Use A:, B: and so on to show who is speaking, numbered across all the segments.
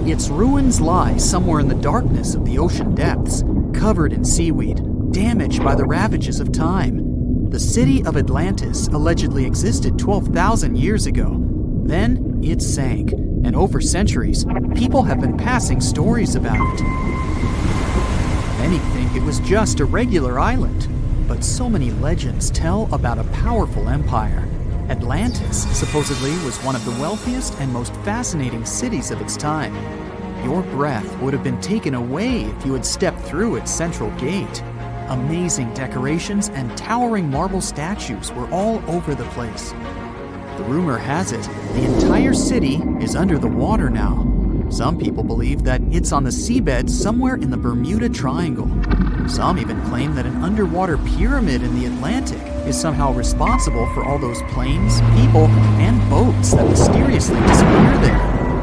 A: Its ruins lie somewhere in the darkness of the ocean depths, covered in seaweed, damaged by the ravages of time. The city of Atlantis allegedly existed 12,000 years ago. Then it sank, and over centuries, people have been passing stories about it. Many think it was just a regular island, but so many legends tell about a powerful empire. Atlantis supposedly was one of the wealthiest and most fascinating cities of its time. Your breath would have been taken away if you had stepped through its central gate. Amazing decorations and towering marble statues were all over the place. The rumor has it, the entire city is under the water now. Some people believe that it's on the seabed somewhere in the Bermuda Triangle. Some even claim that an underwater pyramid in the Atlantic is somehow responsible for all those planes, people, and boats that mysteriously disappear there,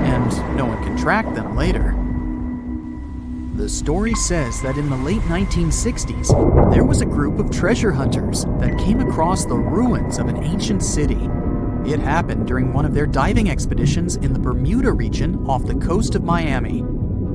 A: and no one can track them later. The story says that in the late 1960s, there was a group of treasure hunters that came across the ruins of an ancient city. It happened during one of their diving expeditions in the Bermuda region off the coast of Miami.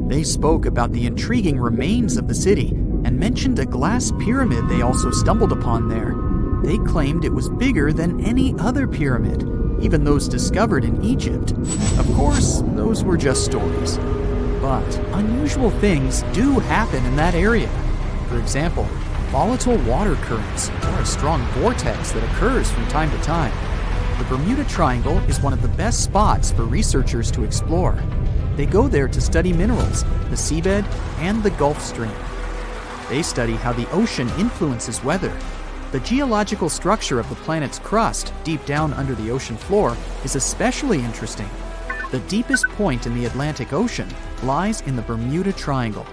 A: They spoke about the intriguing remains of the city and mentioned a glass pyramid they also stumbled upon there. They claimed it was bigger than any other pyramid, even those discovered in Egypt. Of course, those were just stories. But unusual things do happen in that area. For example, volatile water currents or a strong vortex that occurs from time to time. The Bermuda Triangle is one of the best spots for researchers to explore. They go there to study minerals, the seabed, and the Gulf Stream. They study how the ocean influences weather. The geological structure of the planet's crust deep down under the ocean floor is especially interesting. The deepest point in the Atlantic Ocean lies in the Bermuda Triangle.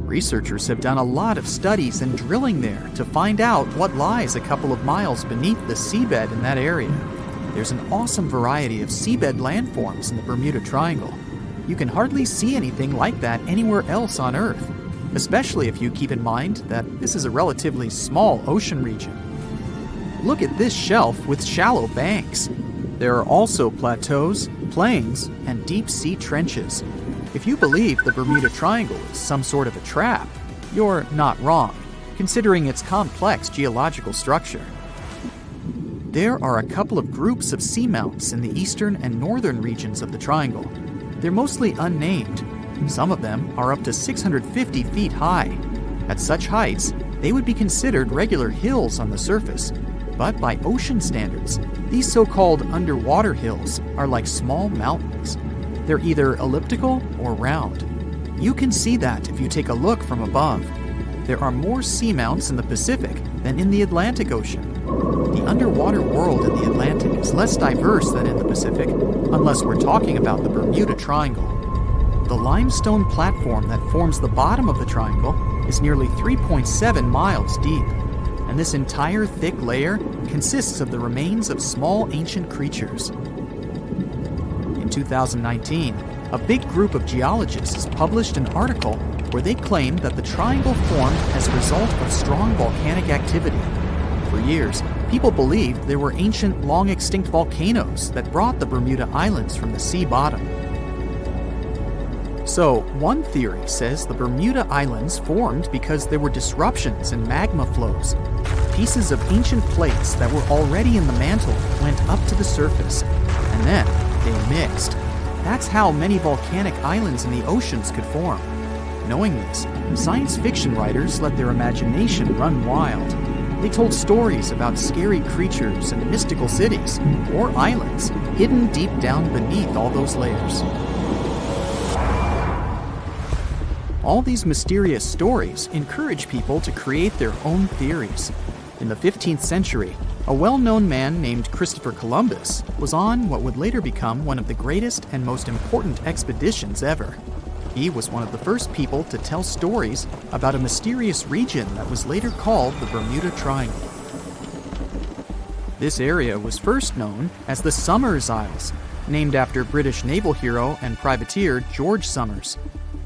A: Researchers have done a lot of studies and drilling there to find out what lies a couple of miles beneath the seabed in that area. There's an awesome variety of seabed landforms in the Bermuda Triangle. You can hardly see anything like that anywhere else on Earth, especially if you keep in mind that this is a relatively small ocean region. Look at this shelf with shallow banks. There are also plateaus, plains, and deep-sea trenches. If you believe the Bermuda Triangle is some sort of a trap, you're not wrong, considering its complex geological structure. There are a couple of groups of seamounts in the eastern and northern regions of the triangle. They're mostly unnamed. Some of them are up to 650 feet high. At such heights, they would be considered regular hills on the surface, but by ocean standards, these so-called underwater hills are like small mountains. They're either elliptical or round. You can see that if you take a look from above. There are more seamounts in the Pacific than in the Atlantic Ocean. The underwater world in the Atlantic is less diverse than in the Pacific, unless we're talking about the Bermuda Triangle. The limestone platform that forms the bottom of the triangle is nearly 3.7 miles deep, and this entire thick layer consists of the remains of small ancient creatures. In 2019, a big group of geologists published an article where they claimed that the triangle formed as a result of strong volcanic activity. For years, people believed there were ancient, long-extinct volcanoes that brought the Bermuda Islands from the sea bottom. So, one theory says the Bermuda Islands formed because there were disruptions in magma flows. Pieces of ancient plates that were already in the mantle went up to the surface, and then they mixed. That's how many volcanic islands in the oceans could form. Knowing this, science fiction writers let their imagination run wild. They told stories about scary creatures and mystical cities, or islands, hidden deep down beneath all those layers. All these mysterious stories encourage people to create their own theories. In the 15th century, a well-known man named Christopher Columbus was on what would later become one of the greatest and most important expeditions ever. He was one of the first people to tell stories about a mysterious region that was later called the Bermuda Triangle. This area was first known as the Somers Isles, named after British naval hero and privateer George Somers.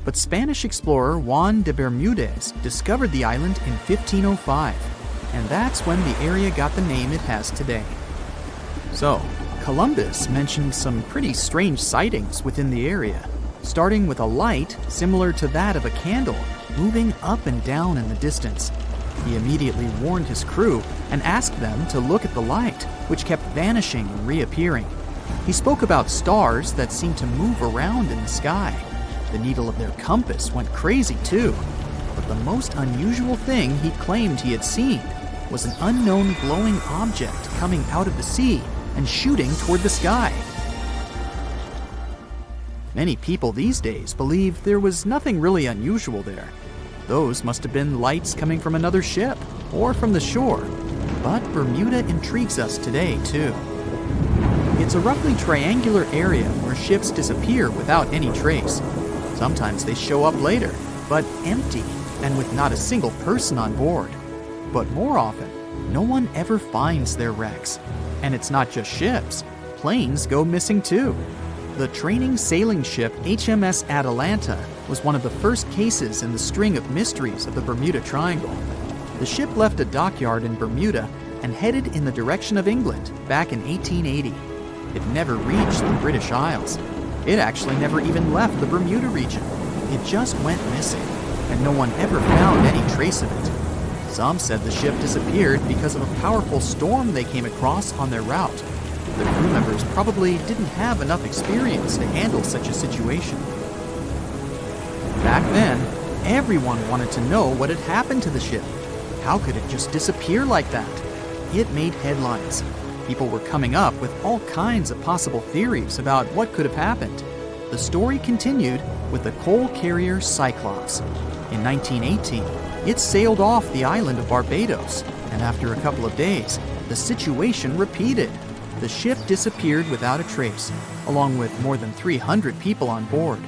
A: But Spanish explorer Juan de Bermudez discovered the island in 1505, and that's when the area got the name it has today. So, Columbus mentioned some pretty strange sightings within the area, starting with a light similar to that of a candle moving up and down in the distance. He immediately warned his crew and asked them to look at the light, which kept vanishing and reappearing. He spoke about stars that seemed to move around in the sky. The needle of their compass went crazy too. But the most unusual thing he claimed he had seen was an unknown glowing object coming out of the sea and shooting toward the sky. Many people these days believe there was nothing really unusual there. Those must have been lights coming from another ship or from the shore. But Bermuda intrigues us today too. It's a roughly triangular area where ships disappear without any trace. Sometimes they show up later, but empty and with not a single person on board. But more often, no one ever finds their wrecks. And it's not just ships. Planes go missing too. The training sailing ship HMS Atalanta was one of the first cases in the string of mysteries of the Bermuda Triangle. The ship left a dockyard in Bermuda and headed in the direction of England back in 1880. It never reached the British Isles. It actually never even left the Bermuda region. It just went missing, and no one ever found any trace of it. Some said the ship disappeared because of a powerful storm they came across on their route. The crew members probably didn't have enough experience to handle such a situation. Back then, everyone wanted to know what had happened to the ship. How could it just disappear like that? It made headlines. People were coming up with all kinds of possible theories about what could have happened. The story continued with the coal carrier Cyclops. In 1918, it sailed off the island of Barbados, and after a couple of days, the situation repeated. The ship disappeared without a trace, along with more than 300 people on board.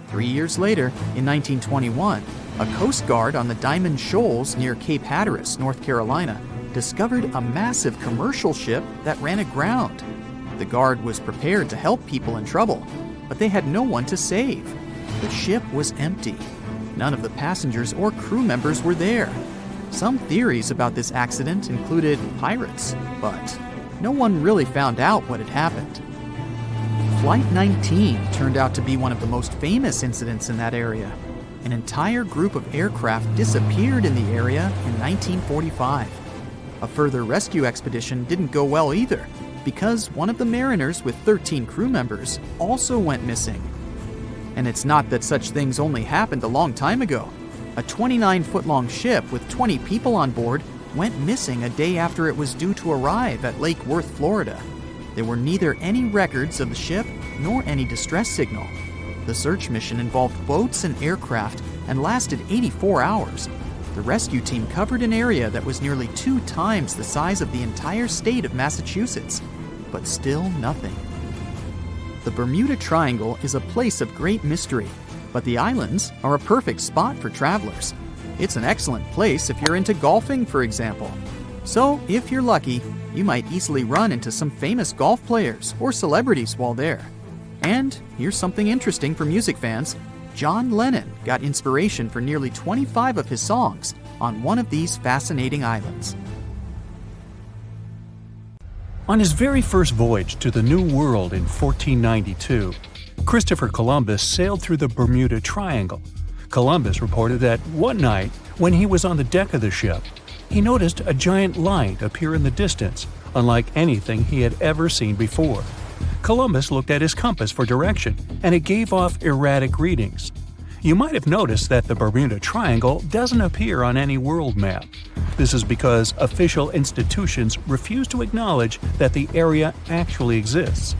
A: 3 years later, in 1921, a Coast Guard on the Diamond Shoals near Cape Hatteras, North Carolina, discovered a massive commercial ship that ran aground. The Guard was prepared to help people in trouble, but they had no one to save. The ship was empty. None of the passengers or crew members were there. Some theories about this accident included pirates, but no one really found out what had happened. Flight 19 turned out to be one of the most famous incidents in that area. An entire group of aircraft disappeared in the area in 1945. A further rescue expedition didn't go well either, because one of the mariners with 13 crew members also went missing. And it's not that such things only happened a long time ago. A 29-foot-long ship with 20 people on board went missing a day after it was due to arrive at Lake Worth, Florida. There were neither any records of the ship nor any distress signal. The search mission involved boats and aircraft and lasted 84 hours. The rescue team covered an area that was nearly 2 times the size of the entire state of Massachusetts, but still nothing. The Bermuda Triangle is a place of great mystery, but the islands are a perfect spot for travelers. It's an excellent place if you're into golfing, for example. So, if you're lucky, you might easily run into some famous golf players or celebrities while there. And here's something interesting for music fans. John Lennon got inspiration for nearly 25 of his songs on one of these fascinating islands.
B: On his very first voyage to the New World in 1492, Christopher Columbus sailed through the Bermuda Triangle. Columbus reported that one night, when he was on the deck of the ship, he noticed a giant light appear in the distance, unlike anything he had ever seen before. Columbus looked at his compass for direction, and it gave off erratic readings. You might have noticed that the Bermuda Triangle doesn't appear on any world map. This is because official institutions refuse to acknowledge that the area actually exists.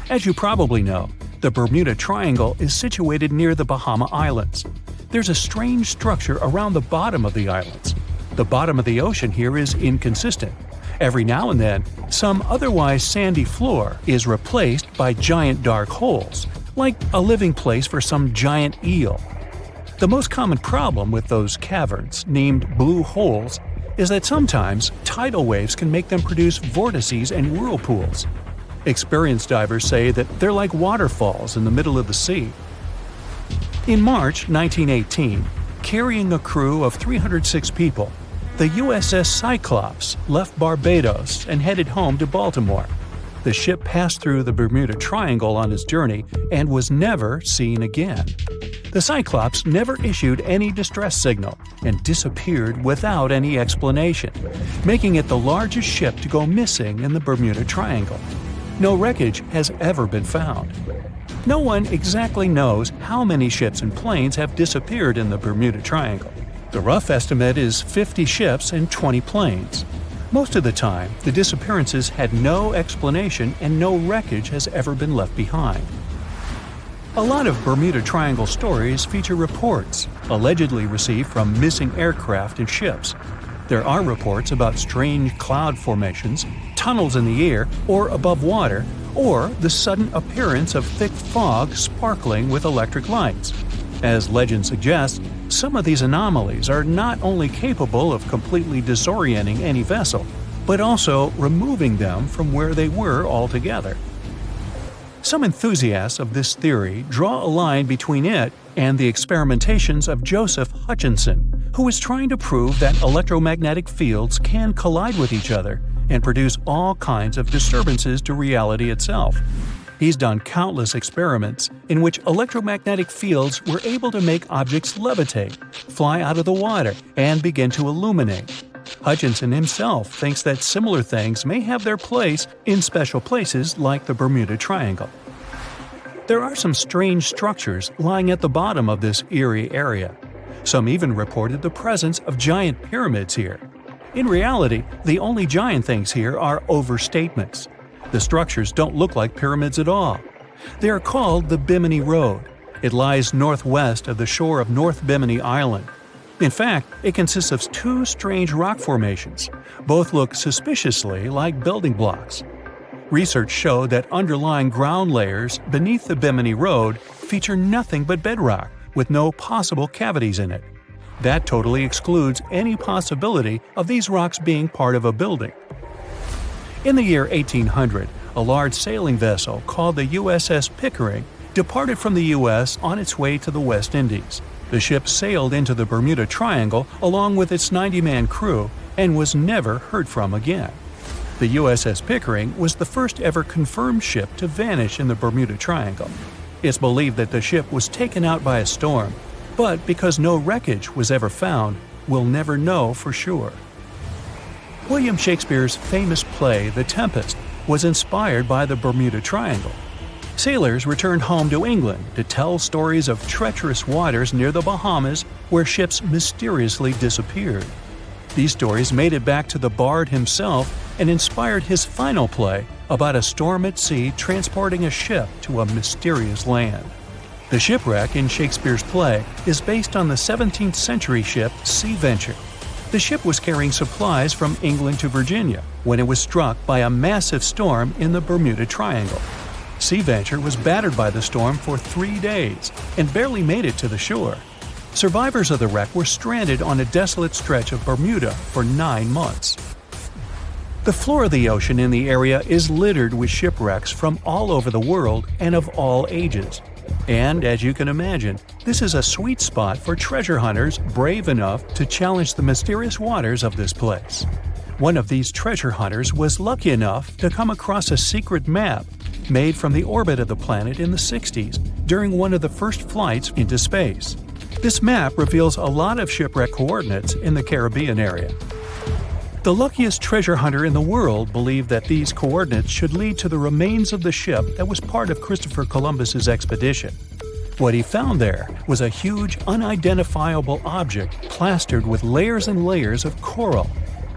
B: As you probably know, the Bermuda Triangle is situated near the Bahama Islands. There's a strange structure around the bottom of the islands. The bottom of the ocean here is inconsistent. Every now and then, some otherwise sandy floor is replaced by giant dark holes, like a living place for some giant eel. The most common problem with those caverns, named blue holes, is that sometimes tidal waves can make them produce vortices and whirlpools. Experienced divers say that they're like waterfalls in the middle of the sea. In March 1918, carrying a crew of 306 people, the USS Cyclops left Barbados and headed home to Baltimore. The ship passed through the Bermuda Triangle on its journey and was never seen again. The Cyclops never issued any distress signal and disappeared without any explanation, making it the largest ship to go missing in the Bermuda Triangle. No wreckage has ever been found. No one exactly knows how many ships and planes have disappeared in the Bermuda Triangle. The rough estimate is 50 ships and 20 planes. Most of the time, the disappearances had no explanation and no wreckage has ever been left behind. A lot of Bermuda Triangle stories feature reports allegedly received from missing aircraft and ships. There are reports about strange cloud formations, tunnels in the air or above water, or the sudden appearance of thick fog sparkling with electric lights. As legend suggests, some of these anomalies are not only capable of completely disorienting any vessel, but also removing them from where they were altogether. Some enthusiasts of this theory draw a line between it and the experimentations of Joseph Hutchinson, who is trying to prove that electromagnetic fields can collide with each other and produce all kinds of disturbances to reality itself. He's done countless experiments in which electromagnetic fields were able to make objects levitate, fly out of the water, and begin to illuminate. Hutchinson himself thinks that similar things may have their place in special places like the Bermuda Triangle. There are some strange structures lying at the bottom of this eerie area. Some even reported the presence of giant pyramids here. In reality, the only giant things here are overstatements. The structures don't look like pyramids at all. They are called the Bimini Road. It lies northwest of the shore of North Bimini Island. In fact, it consists of two strange rock formations. Both look suspiciously like building blocks. Research showed that underlying ground layers beneath the Bimini Road feature nothing but bedrock, with no possible cavities in it. That totally excludes any possibility of these rocks being part of a building. In the year 1800, a large sailing vessel called the USS Pickering departed from the U.S. on its way to the West Indies. The ship sailed into the Bermuda Triangle along with its 90-man crew and was never heard from again. The USS Pickering was the first ever confirmed ship to vanish in the Bermuda Triangle. It's believed that the ship was taken out by a storm, but because no wreckage was ever found, we'll never know for sure. William Shakespeare's famous play The Tempest was inspired by the Bermuda Triangle. Sailors returned home to England to tell stories of treacherous waters near the Bahamas where ships mysteriously disappeared. These stories made it back to the bard himself and inspired his final play about a storm at sea transporting a ship to a mysterious land. The shipwreck in Shakespeare's play is based on the 17th century ship Sea Venture. The ship was carrying supplies from England to Virginia when it was struck by a massive storm in the Bermuda Triangle. Sea Venture was battered by the storm for 3 days and barely made it to the shore. Survivors of the wreck were stranded on a desolate stretch of Bermuda for 9 months. The floor of the ocean in the area is littered with shipwrecks from all over the world and of all ages. And as you can imagine, this is a sweet spot for treasure hunters brave enough to challenge the mysterious waters of this place. One of these treasure hunters was lucky enough to come across a secret map made from the orbit of the planet in the 60s during one of the first flights into space. This map reveals a lot of shipwreck coordinates in the Caribbean area. The luckiest treasure hunter in the world believed that these coordinates should lead to the remains of the ship that was part of Christopher Columbus's expedition. What he found there was a huge, unidentifiable object plastered with layers and layers of coral.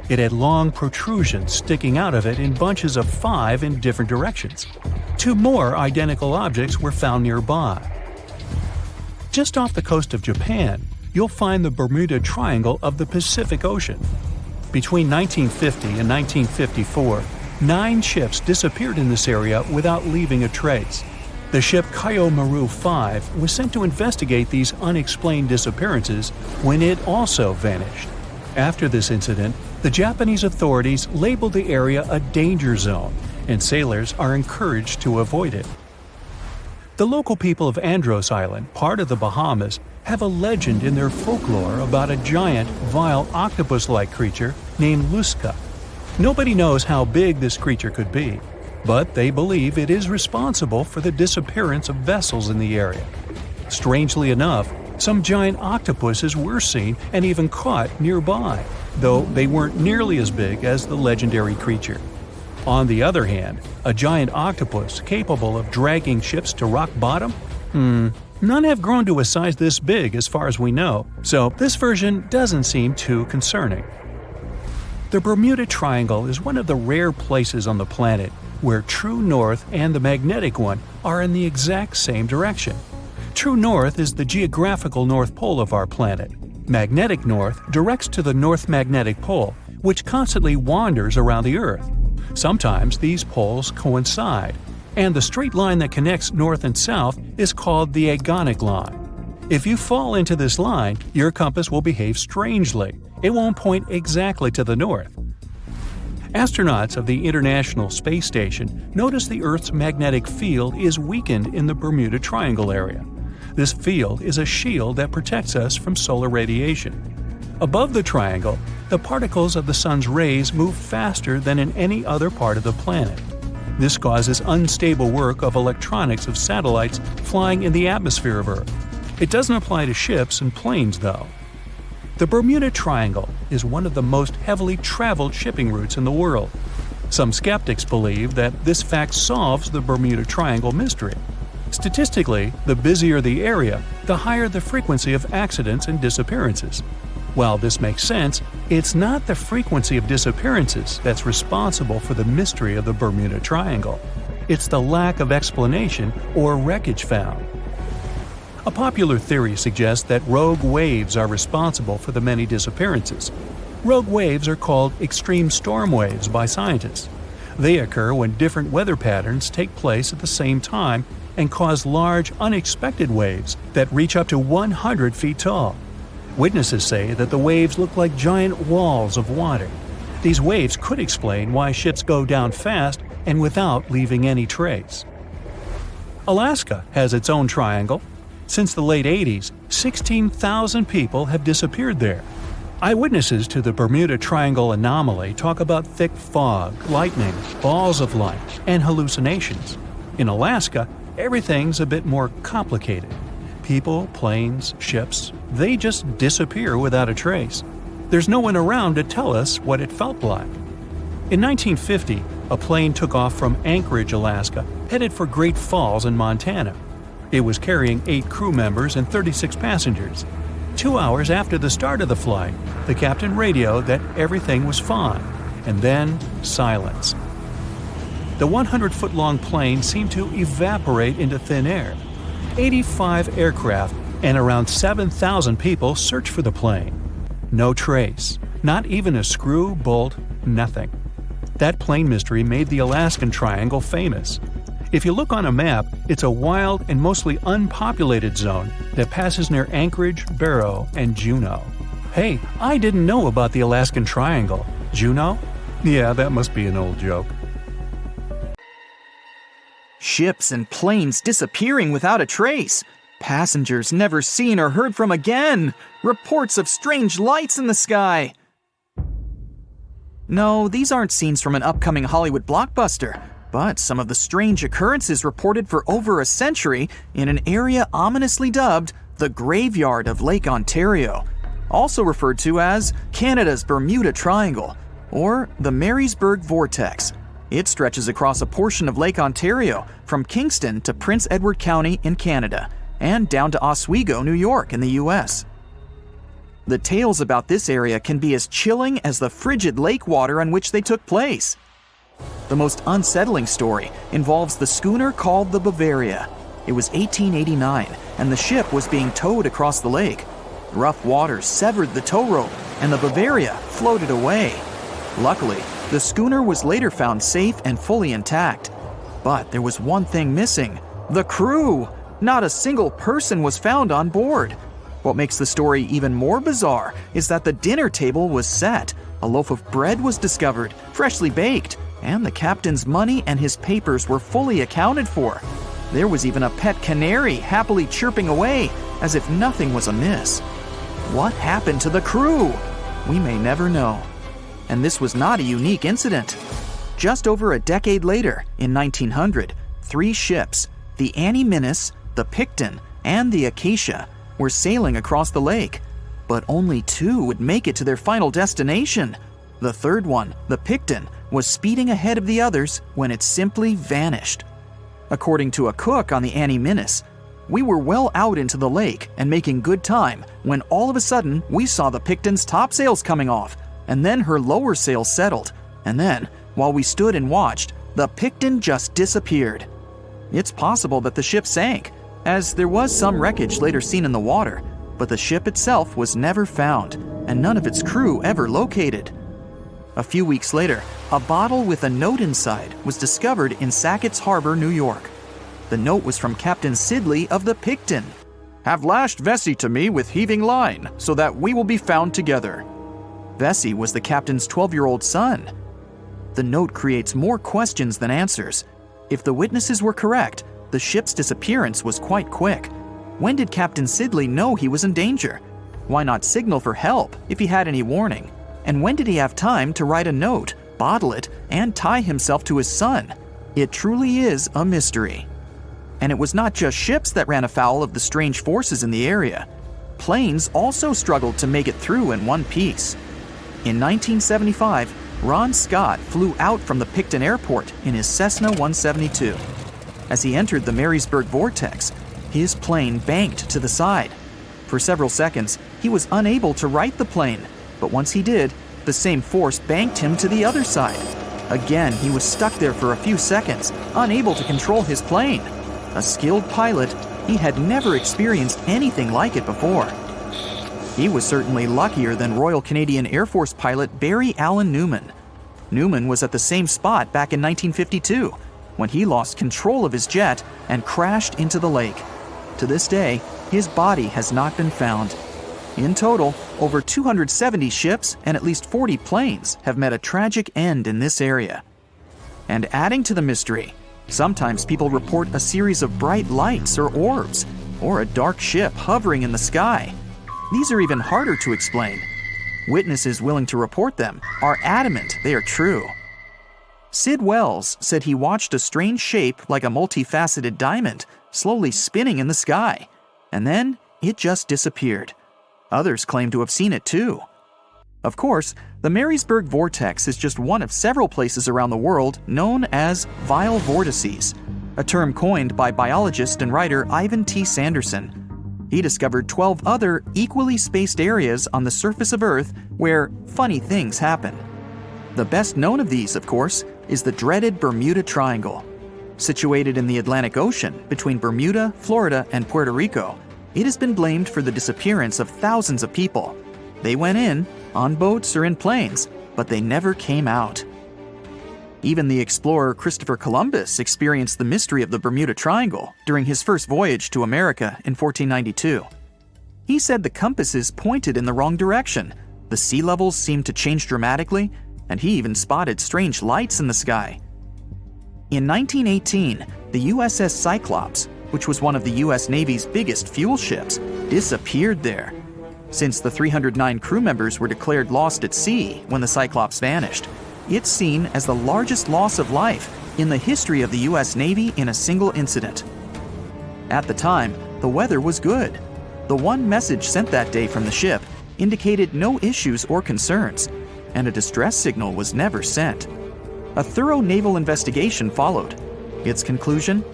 B: It had long protrusions sticking out of it in bunches of 5 in different directions. 2 more identical objects were found nearby. Just off the coast of Japan, you'll find the Bermuda Triangle of the Pacific Ocean. Between 1950 and 1954, 9 ships disappeared in this area without leaving a trace. The ship Kaiomaru 5 was sent to investigate these unexplained disappearances when it also vanished. After this incident, the Japanese authorities labeled the area a danger zone, and sailors are encouraged to avoid it. The local people of Andros Island, part of the Bahamas, have a legend in their folklore about a giant, vile octopus-like creature named Luska. Nobody knows how big this creature could be. but they believe it is responsible for the disappearance of vessels in the area. Strangely enough, some giant octopuses were seen and even caught nearby, though they weren't nearly as big as the legendary creature. On the other hand, a giant octopus capable of dragging ships to rock bottom? None have grown to a size this big as far as we know, so this version doesn't seem too concerning. The Bermuda Triangle is one of the rare places on the planet where true north and the magnetic one are in the exact same direction. True north is the geographical north pole of our planet. Magnetic north directs to the North Magnetic Pole, which constantly wanders around the Earth. Sometimes these poles coincide, and the straight line that connects north and south is called the agonic line. If you fall into this line, your compass will behave strangely. It won't point exactly to the north. Astronauts of the International Space Station notice the Earth's magnetic field is weakened in the Bermuda Triangle area. This field is a shield that protects us from solar radiation. Above the triangle, the particles of the sun's rays move faster than in any other part of the planet. This causes unstable work of electronics of satellites flying in the atmosphere of Earth. It doesn't apply to ships and planes, though. The Bermuda Triangle is one of the most heavily traveled shipping routes in the world. Some skeptics believe that this fact solves the Bermuda Triangle mystery. Statistically, the busier the area, the higher the frequency of accidents and disappearances. While this makes sense, it's not the frequency of disappearances that's responsible for the mystery of the Bermuda Triangle. It's the lack of explanation or wreckage found. A popular theory suggests that rogue waves are responsible for the many disappearances. Rogue waves are called extreme storm waves by scientists. They occur when different weather patterns take place at the same time and cause large, unexpected waves that reach up to 100 feet tall. Witnesses say that the waves look like giant walls of water. These waves could explain why ships go down fast and without leaving any trace. Alaska has its own triangle. Since the late 80s, 16,000 people have disappeared there. Eyewitnesses to the Bermuda Triangle anomaly talk about thick fog, lightning, balls of light, and hallucinations. In Alaska, everything's a bit more complicated. People, planes, ships, they just disappear without a trace. There's no one around to tell us what it felt like. In 1950, a plane took off from Anchorage, Alaska, headed for Great Falls in Montana. It was carrying 8 crew members and 36 passengers. 2 hours after the start of the flight, the captain radioed that everything was fine, and then silence. The 100-foot-long plane seemed to evaporate into thin air. 85 aircraft and around 7,000 people searched for the plane. No trace, not even a screw, bolt, nothing. That plane mystery made the Alaskan Triangle famous. If you look on a map, it's a wild and mostly unpopulated zone that passes near Anchorage, Barrow, and Juneau. Hey, I didn't know about the Alaskan Triangle. Juneau? Yeah, that must be an old joke.
A: Ships and planes disappearing without a trace. Passengers never seen or heard from again. Reports of strange lights in the sky. No, these aren't scenes from an upcoming Hollywood blockbuster, but some of the strange occurrences reported for over a century in an area ominously dubbed the Graveyard of Lake Ontario, also referred to as Canada's Bermuda Triangle, or the Marysburgh Vortex. It stretches across a portion of Lake Ontario from Kingston to Prince Edward County in Canada, and down to Oswego, New York in the US. The tales about this area can be as chilling as the frigid lake water on which they took place. The most unsettling story involves the schooner called the Bavaria. It was 1889, and the ship was being towed across the lake. Rough waters severed the tow rope, and the Bavaria floated away. Luckily, the schooner was later found safe and fully intact. But there was one thing missing: the crew. Not a single person was found on board. What makes the story even more bizarre is that the dinner table was set, a loaf of bread was discovered, freshly baked, and the captain's money and his papers were fully accounted for. There was even a pet canary happily chirping away as if nothing was amiss. What happened to the crew? We may never know. And this was not a unique incident. Just over a decade later, in 1900, 3 ships, the Annie Minnis, the Picton, and the Acacia, were sailing across the lake. But only 2 would make it to their final destination. The third one, the Picton, was speeding ahead of the others when it simply vanished. According to a cook on the Annie Minnis, "We were well out into the lake and making good time when all of a sudden we saw the Picton's topsails coming off, and then her lower sails settled, and then, while we stood and watched, the Picton just disappeared." It's possible that the ship sank, as there was some wreckage later seen in the water, but the ship itself was never found, and none of its crew ever located. A few weeks later, a bottle with a note inside was discovered in Sackett's Harbor, New York. The note was from Captain Sidley of the Picton. "Have lashed Vesey to me with heaving line, so that we will be found together." Vesey was the captain's 12-year-old son. The note creates more questions than answers. If the witnesses were correct, the ship's disappearance was quite quick. When did Captain Sidley know he was in danger? Why not signal for help if he had any warning? And when did he have time to write a note, bottle it, and tie himself to his son? It truly is a mystery. And it was not just ships that ran afoul of the strange forces in the area. Planes also struggled to make it through in one piece. In 1975, Ron Scott flew out from the Picton Airport in his Cessna 172. As he entered the Marysburgh Vortex, his plane banked to the side. For several seconds, he was unable to right the plane, but once he did, the same force banked him to the other side. Again, he was stuck there for a few seconds, unable to control his plane. A skilled pilot, he had never experienced anything like it before. He was certainly luckier than Royal Canadian Air Force pilot Barry Allen Newman. Newman was at the same spot back in 1952, when he lost control of his jet and crashed into the lake. To this day, his body has not been found. In total, over 270 ships and at least 40 planes have met a tragic end in this area. And adding to the mystery, sometimes people report a series of bright lights or orbs, or a dark ship hovering in the sky. These are even harder to explain. Witnesses willing to report them are adamant they are true. Sid Wells said he watched a strange shape like a multifaceted diamond slowly spinning in the sky, and then it just disappeared. Others claim to have seen it too. Of course, the Marysburgh Vortex is just one of several places around the world known as vile vortices, a term coined by biologist and writer Ivan T. Sanderson. He discovered 12 other equally spaced areas on the surface of Earth where funny things happen. The best known of these, of course, is the dreaded Bermuda Triangle. Situated in the Atlantic Ocean between Bermuda, Florida, and Puerto Rico, it has been blamed for the disappearance of thousands of people. They went in, on boats or in planes, but they never came out. Even the explorer Christopher Columbus experienced the mystery of the Bermuda Triangle during his first voyage to America in 1492. He said the compasses pointed in the wrong direction, the sea levels seemed to change dramatically, and he even spotted strange lights in the sky. In 1918, the USS Cyclops, which was one of the US Navy's biggest fuel ships, disappeared there. Since the 309 crew members were declared lost at sea when the Cyclops vanished, it's seen as the largest loss of life in the history of the US Navy in a single incident. At the time, the weather was good. The one message sent that day from the ship indicated no issues or concerns, and a distress signal was never sent. A thorough naval investigation followed. Its conclusion?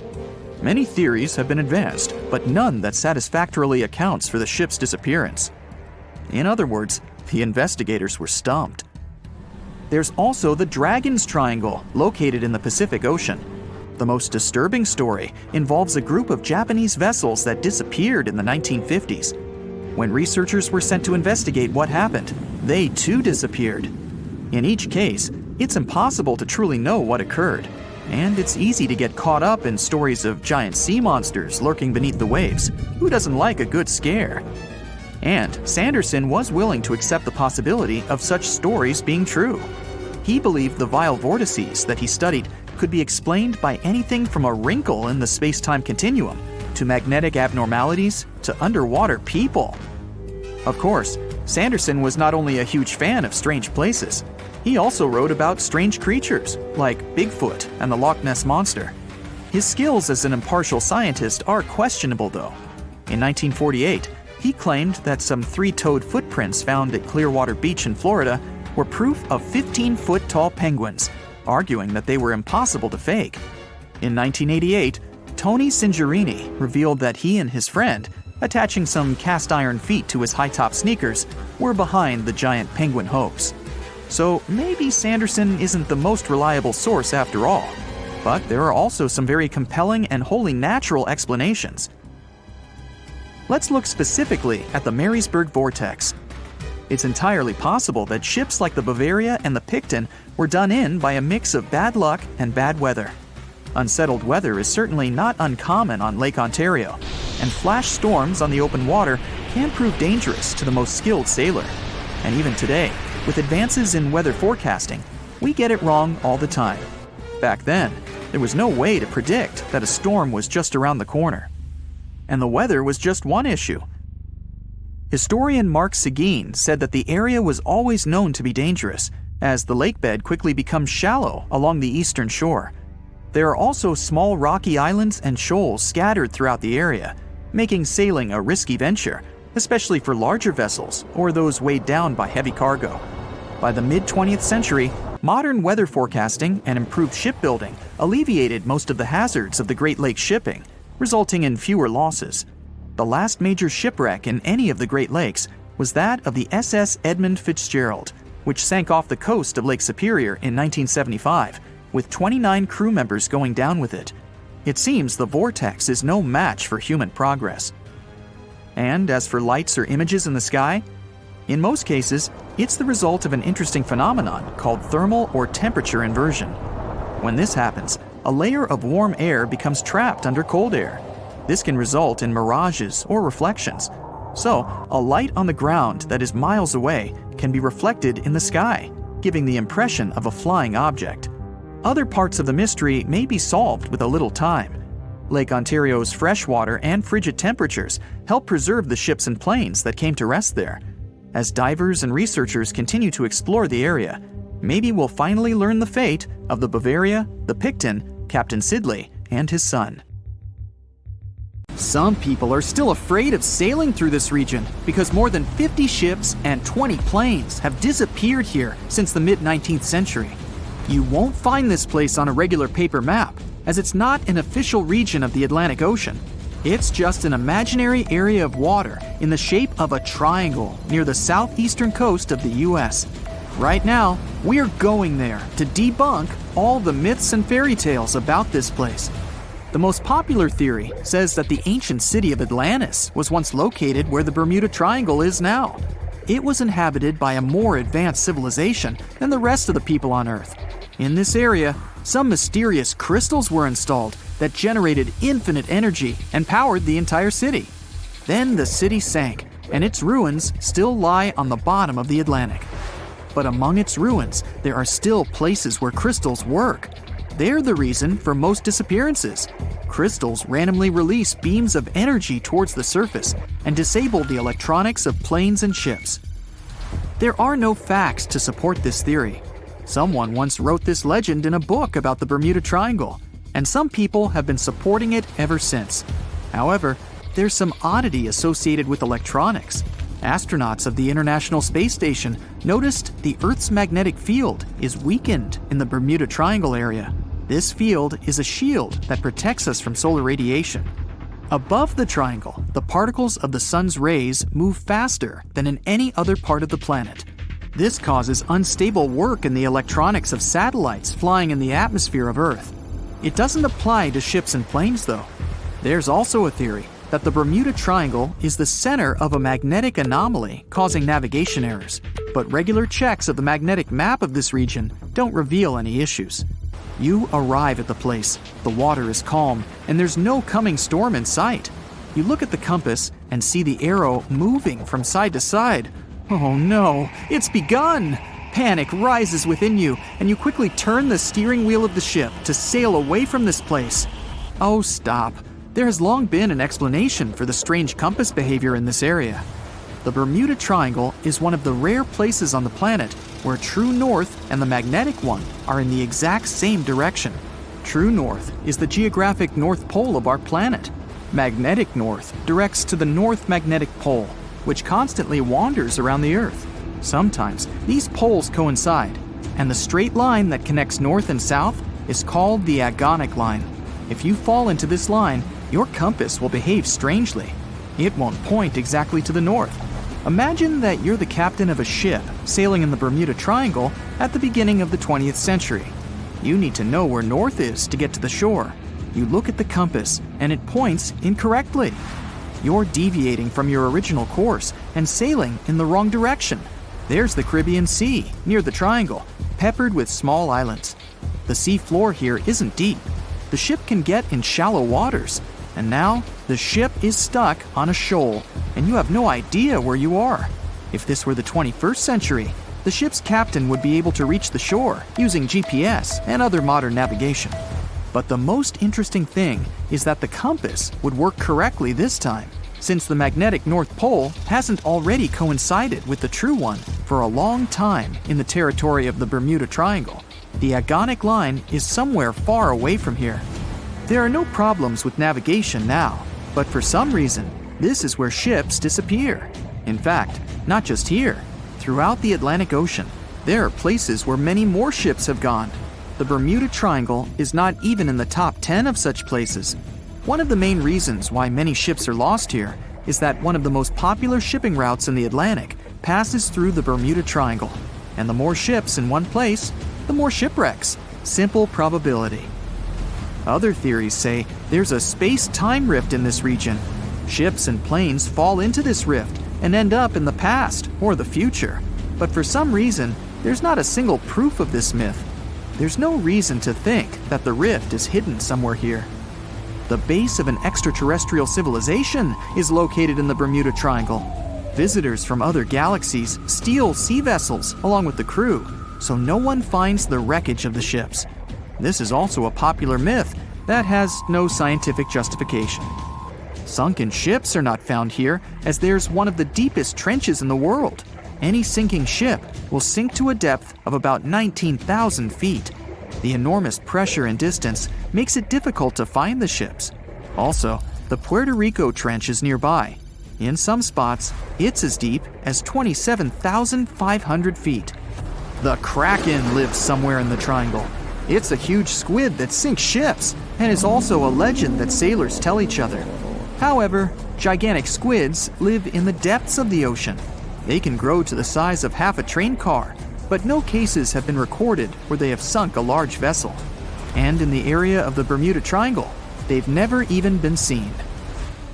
A: Many theories have been advanced, but none that satisfactorily accounts for the ship's disappearance. In other words, the investigators were stumped. There's also the Dragon's Triangle, located in the Pacific Ocean. The most disturbing story involves a group of Japanese vessels that disappeared in the 1950s. When researchers were sent to investigate what happened, they too disappeared. In each case, it's impossible to truly know what occurred, and it's easy to get caught up in stories of giant sea monsters lurking beneath the waves. Who doesn't like a good scare? And Sanderson was willing to accept the possibility of such stories being true. He believed the vile vortices that he studied could be explained by anything from a wrinkle in the space-time continuum to magnetic abnormalities to underwater people. Of course, Sanderson was not only a huge fan of strange places, He also wrote about strange creatures, like Bigfoot and the Loch Ness Monster. His skills as an impartial scientist are questionable, though. In 1948, he claimed that some three-toed footprints found at Clearwater Beach in Florida were proof of 15-foot-tall penguins, arguing that they were impossible to fake. In 1988, Tony Singerini revealed that he and his friend, attaching some cast-iron feet to his high-top sneakers, were behind the giant penguin hoax. So maybe Sanderson isn't the most reliable source after all. But there are also some very compelling and wholly natural explanations. Let's look specifically at the Marysburgh Vortex. It's entirely possible that ships like the Bavaria and the Picton were done in by a mix of bad luck and bad weather. Unsettled weather is certainly not uncommon on Lake Ontario, and flash storms on the open water can prove dangerous to the most skilled sailor. And even today, with advances in weather forecasting, we get it wrong all the time. Back then, there was no way to predict that a storm was just around the corner. And the weather was just one issue. Historian Mark Seguin said that the area was always known to be dangerous, as the lakebed quickly becomes shallow along the eastern shore. There are also small rocky islands and shoals scattered throughout the area, making sailing a risky venture, especially for larger vessels or those weighed down by heavy cargo. By the mid-20th century, modern weather forecasting and improved shipbuilding alleviated most of the hazards of the Great Lakes shipping, resulting in fewer losses. The last major shipwreck in any of the Great Lakes was that of the SS Edmund Fitzgerald, which sank off the coast of Lake Superior in 1975, with 29 crew members going down with it. It seems the vortex is no match for human progress. And as for lights or images in the sky, in most cases, it's the result of an interesting phenomenon called thermal or temperature inversion. When this happens, a layer of warm air becomes trapped under cold air. This can result in mirages or reflections. So, a light on the ground that is miles away can be reflected in the sky, giving the impression of a flying object. Other parts of the mystery may be solved with a little time. Lake Ontario's freshwater and frigid temperatures help preserve the ships and planes that came to rest there. As divers and researchers continue to explore the area, maybe we'll finally learn the fate of the Bavaria, the Picton, Captain Sidley, and his son. Some people are still afraid of sailing through this region because more than 50 ships and 20 planes have disappeared here since the mid-19th century. You won't find this place on a regular paper map, as it's not an official region of the Atlantic Ocean. It's just an imaginary area of water in the shape of a triangle near the southeastern coast of the US. Right now, we're going there to debunk all the myths and fairy tales about this place. The most popular theory says that the ancient city of Atlantis was once located where the Bermuda Triangle is now. It was inhabited by a more advanced civilization than the rest of the people on Earth. In this area, some mysterious crystals were installed that generated infinite energy and powered the entire city. Then the city sank, and its ruins still lie on the bottom of the Atlantic. But among its ruins, there are still places where crystals work. They're the reason for most disappearances. Crystals randomly release beams of energy towards the surface and disable the electronics of planes and ships. There are no facts to support this theory. Someone once wrote this legend in a book about the Bermuda Triangle, and some people have been supporting it ever since. However, there's some oddity associated with electronics. Astronauts of the International Space Station noticed the Earth's magnetic field is weakened in the Bermuda Triangle area. This field is a shield that protects us from solar radiation. Above the triangle, the particles of the sun's rays move faster than in any other part of the planet. This causes unstable work in the electronics of satellites flying in the atmosphere of Earth. It doesn't apply to ships and planes, though. There's also a theory that the Bermuda Triangle is the center of a magnetic anomaly causing navigation errors, but regular checks of the magnetic map of this region don't reveal any issues. You arrive at the place, the water is calm, and there's no coming storm in sight. You look at the compass and see the arrow moving from side to side. Oh no, it's begun! Panic rises within you, and you quickly turn the steering wheel of the ship to sail away from this place. Oh, stop. There has long been an explanation for the strange compass behavior in this area. The Bermuda Triangle is one of the rare places on the planet where true north and the magnetic one are in the exact same direction. True north is the geographic north pole of our planet. Magnetic north directs to the north magnetic pole, which constantly wanders around the Earth. Sometimes these poles coincide, and the straight line that connects north and south is called the agonic line. If you fall into this line, your compass will behave strangely. It won't point exactly to the north. Imagine that you're the captain of a ship sailing in the Bermuda Triangle at the beginning of the 20th century. You need to know where north is to get to the shore. You look at the compass and it points incorrectly. You're deviating from your original course and sailing in the wrong direction. There's the Caribbean Sea near the triangle, peppered with small islands. The sea floor here isn't deep. The ship can get in shallow waters, and now the ship is stuck on a shoal, and you have no idea where you are. If this were the 21st century, the ship's captain would be able to reach the shore using GPS and other modern navigation. But the most interesting thing is that the compass would work correctly this time, since the magnetic North Pole hasn't already coincided with the true one for a long time in the territory of the Bermuda Triangle. The agonic line is somewhere far away from here. There are no problems with navigation now, but for some reason, this is where ships disappear. In fact, not just here. Throughout the Atlantic Ocean, there are places where many more ships have gone. The Bermuda Triangle is not even in the top 10 of such places. One of the main reasons why many ships are lost here is that one of the most popular shipping routes in the Atlantic passes through the Bermuda Triangle. And the more ships in one place, the more shipwrecks. Simple probability. Other theories say there's a space-time rift in this region. Ships and planes fall into this rift and end up in the past or the future. But for some reason, there's not a single proof of this myth. There's no reason to think that the rift is hidden somewhere here. The base of an extraterrestrial civilization is located in the Bermuda Triangle. Visitors from other galaxies steal sea vessels along with the crew, so no one finds the wreckage of the ships. This is also a popular myth that has no scientific justification. Sunken ships are not found here, as there's one of the deepest trenches in the world. Any sinking ship will sink to a depth of about 19,000 feet. The enormous pressure and distance makes it difficult to find the ships. Also, the Puerto Rico Trench is nearby. In some spots, it's as deep as 27,500 feet. The Kraken lives somewhere in the triangle. It's a huge squid that sinks ships and is also a legend that sailors tell each other. However, gigantic squids live in the depths of the ocean. They can grow to the size of half a train car, but no cases have been recorded where they have sunk a large vessel. And in the area of the Bermuda Triangle, they've never even been seen.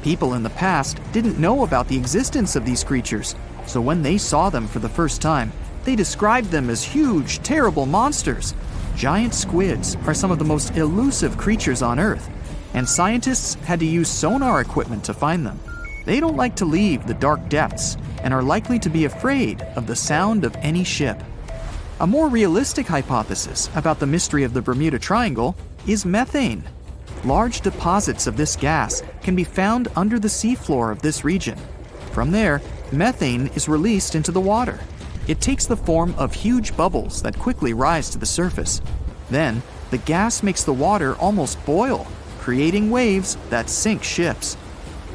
A: People in the past didn't know about the existence of these creatures, so when they saw them for the first time, they described them as huge, terrible monsters. Giant squids are some of the most elusive creatures on Earth, and scientists had to use sonar equipment to find them. They don't like to leave the dark depths and are likely to be afraid of the sound of any ship. A more realistic hypothesis about the mystery of the Bermuda Triangle is methane. Large deposits of this gas can be found under the seafloor of this region. From there, methane is released into the water. It takes the form of huge bubbles that quickly rise to the surface. Then, the gas makes the water almost boil, creating waves that sink ships.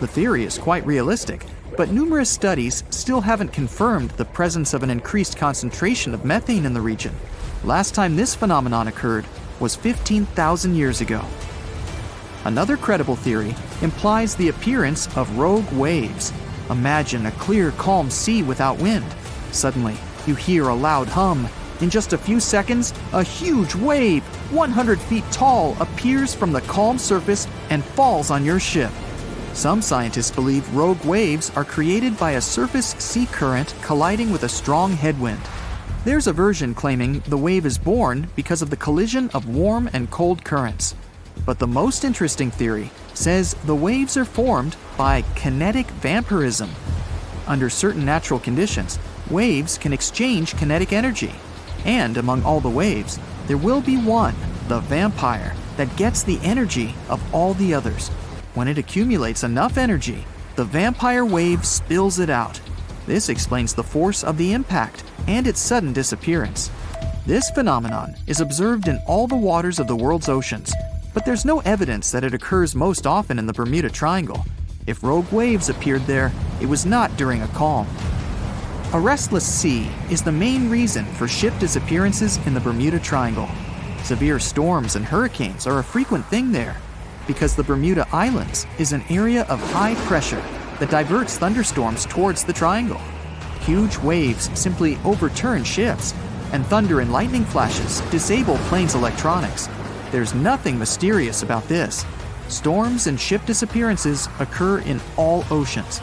A: The theory is quite realistic, but numerous studies still haven't confirmed the presence of an increased concentration of methane in the region. Last time this phenomenon occurred was 15,000 years ago. Another credible theory implies the appearance of rogue waves. Imagine a clear, calm sea without wind. Suddenly, you hear a loud hum. In just a few seconds, a huge wave, 100 feet tall, appears from the calm surface and falls on your ship. Some scientists believe rogue waves are created by a surface sea current colliding with a strong headwind. There's a version claiming the wave is born because of the collision of warm and cold currents. But the most interesting theory says the waves are formed by kinetic vampirism. Under certain natural conditions, waves can exchange kinetic energy. And among all the waves, there will be one, the vampire, that gets the energy of all the others. When it accumulates enough energy, the vampire wave spills it out. This explains the force of the impact and its sudden disappearance. This phenomenon is observed in all the waters of the world's oceans, but there's no evidence that it occurs most often in the Bermuda Triangle. If rogue waves appeared there, it was not during a calm. A restless sea is the main reason for ship disappearances in the Bermuda Triangle. Severe storms and hurricanes are a frequent thing there, because the Bermuda Islands is an area of high pressure that diverts thunderstorms towards the triangle. Huge waves simply overturn ships, and thunder and lightning flashes disable planes' electronics. There's nothing mysterious about this. Storms and ship disappearances occur in all oceans,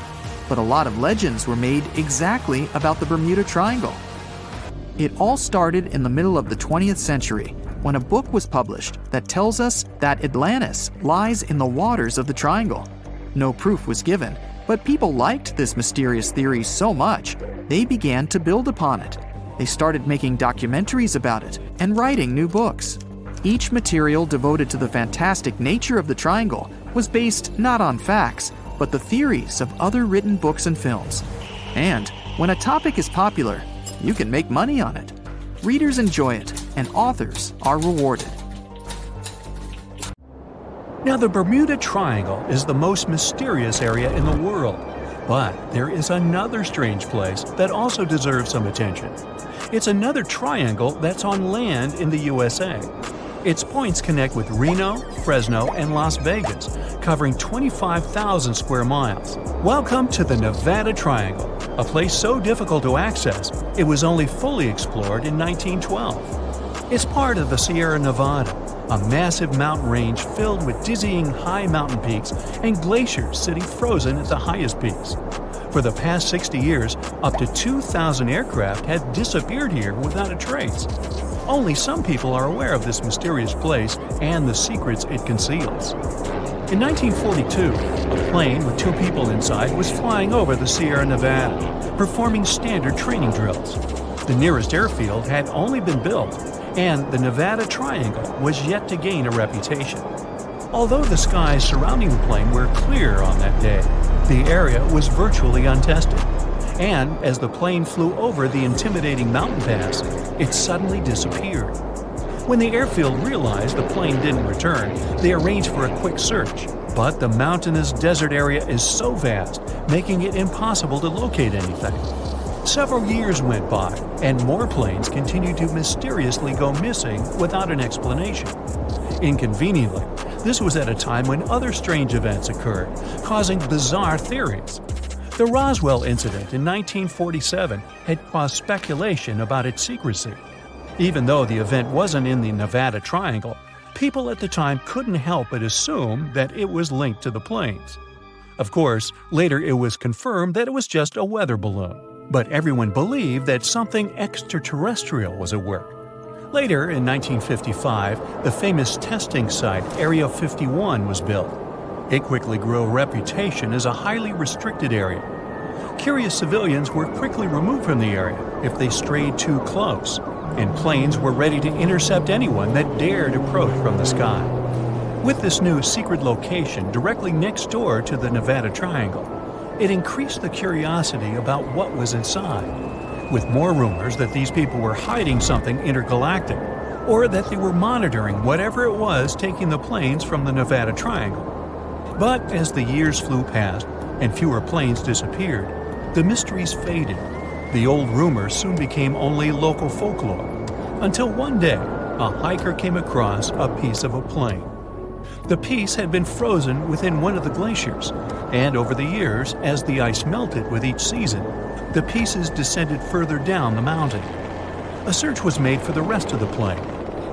A: but a lot of legends were made exactly about the Bermuda Triangle. It all started in the middle of the 20th century when a book was published that tells us that Atlantis lies in the waters of the triangle. No proof was given, but people liked this mysterious theory so much, they began to build upon it. They started making documentaries about it and writing new books. Each material devoted to the fantastic nature of the triangle was based not on facts, but the theories of other written books and films. And when a topic is popular, you can make money on it. Readers enjoy it, and authors are rewarded.
B: Now, the Bermuda Triangle is the most mysterious area in the world, but there is another strange place that also deserves some attention. It's another triangle that's on land in the USA. Its points connect with Reno, Fresno, and Las Vegas, covering 25,000 square miles. Welcome to the Nevada Triangle, a place so difficult to access, it was only fully explored in 1912. It's part of the Sierra Nevada, a massive mountain range filled with dizzying high mountain peaks and glaciers sitting frozen at the highest peaks. For the past 60 years, up to 2,000 aircraft had disappeared here without a trace. Only some people are aware of this mysterious place and the secrets it conceals. In 1942, a plane with 2 people inside was flying over the Sierra Nevada, performing standard training drills. The nearest airfield had only been built, and the Nevada Triangle was yet to gain a reputation. Although the skies surrounding the plane were clear on that day, the area was virtually untested. And as the plane flew over the intimidating mountain pass, it suddenly disappeared. When the airfield realized the plane didn't return, they arranged for a quick search. But the mountainous desert area is so vast, making it impossible to locate anything. Several years went by, and more planes continued to mysteriously go missing without an explanation. Inconveniently, this was at a time when other strange events occurred, causing bizarre theories. The Roswell incident in 1947 had caused speculation about its secrecy. Even though the event wasn't in the Nevada Triangle, people at the time couldn't help but assume that it was linked to the planes. Of course, later it was confirmed that it was just a weather balloon, but everyone believed that something extraterrestrial was at work. Later, in 1955, the famous testing site Area 51 was built. It quickly grew a reputation as a highly restricted area. Curious civilians were quickly removed from the area if they strayed too close, and planes were ready to intercept anyone that dared approach from the sky. With this new secret location directly next door to the Nevada Triangle, it increased the curiosity about what was inside, with more rumors that these people were hiding something intergalactic, or that they were monitoring whatever it was taking the planes from the Nevada Triangle. But as the years flew past and fewer planes disappeared, the mysteries faded. The old rumors soon became only local folklore, until one day a hiker came across a piece of a plane. The piece had been frozen within one of the glaciers, and over the years, as the ice melted with each season, the pieces descended further down the mountain. A search was made for the rest of the plane.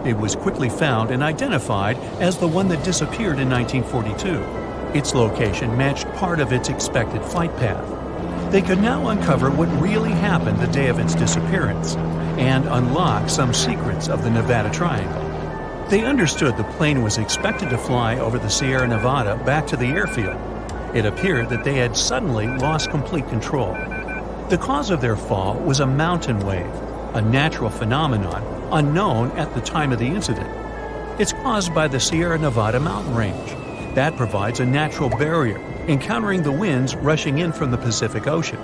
B: It was quickly found and identified as the one that disappeared in 1942. Its location matched part of its expected flight path. They could now uncover what really happened the day of its disappearance and unlock some secrets of the Nevada Triangle. They understood the plane was expected to fly over the Sierra Nevada back to the airfield. It appeared that they had suddenly lost complete control. The cause of their fall was a mountain wave, a natural phenomenon unknown at the time of the incident. It's caused by the Sierra Nevada mountain range. That provides a natural barrier, encountering the winds rushing in from the Pacific Ocean.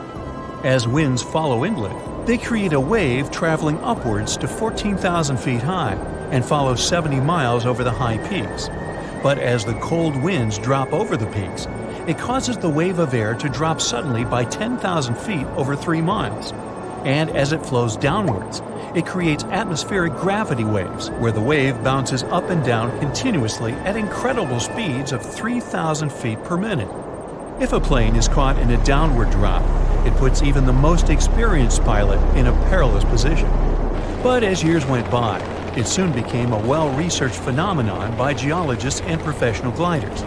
B: As winds follow inland, They create a wave traveling upwards to 14,000 feet high and follow 70 miles over the high peaks. But as the cold winds drop over the peaks, it causes the wave of air to drop suddenly by 10,000 feet over 3 miles. And as it flows downwards, it creates atmospheric gravity waves, where the wave bounces up and down continuously at incredible speeds of 3,000 feet per minute. If a plane is caught in a downward drop, it puts even the most experienced pilot in a perilous position. But as years went by, it soon became a well-researched phenomenon by geologists and professional gliders.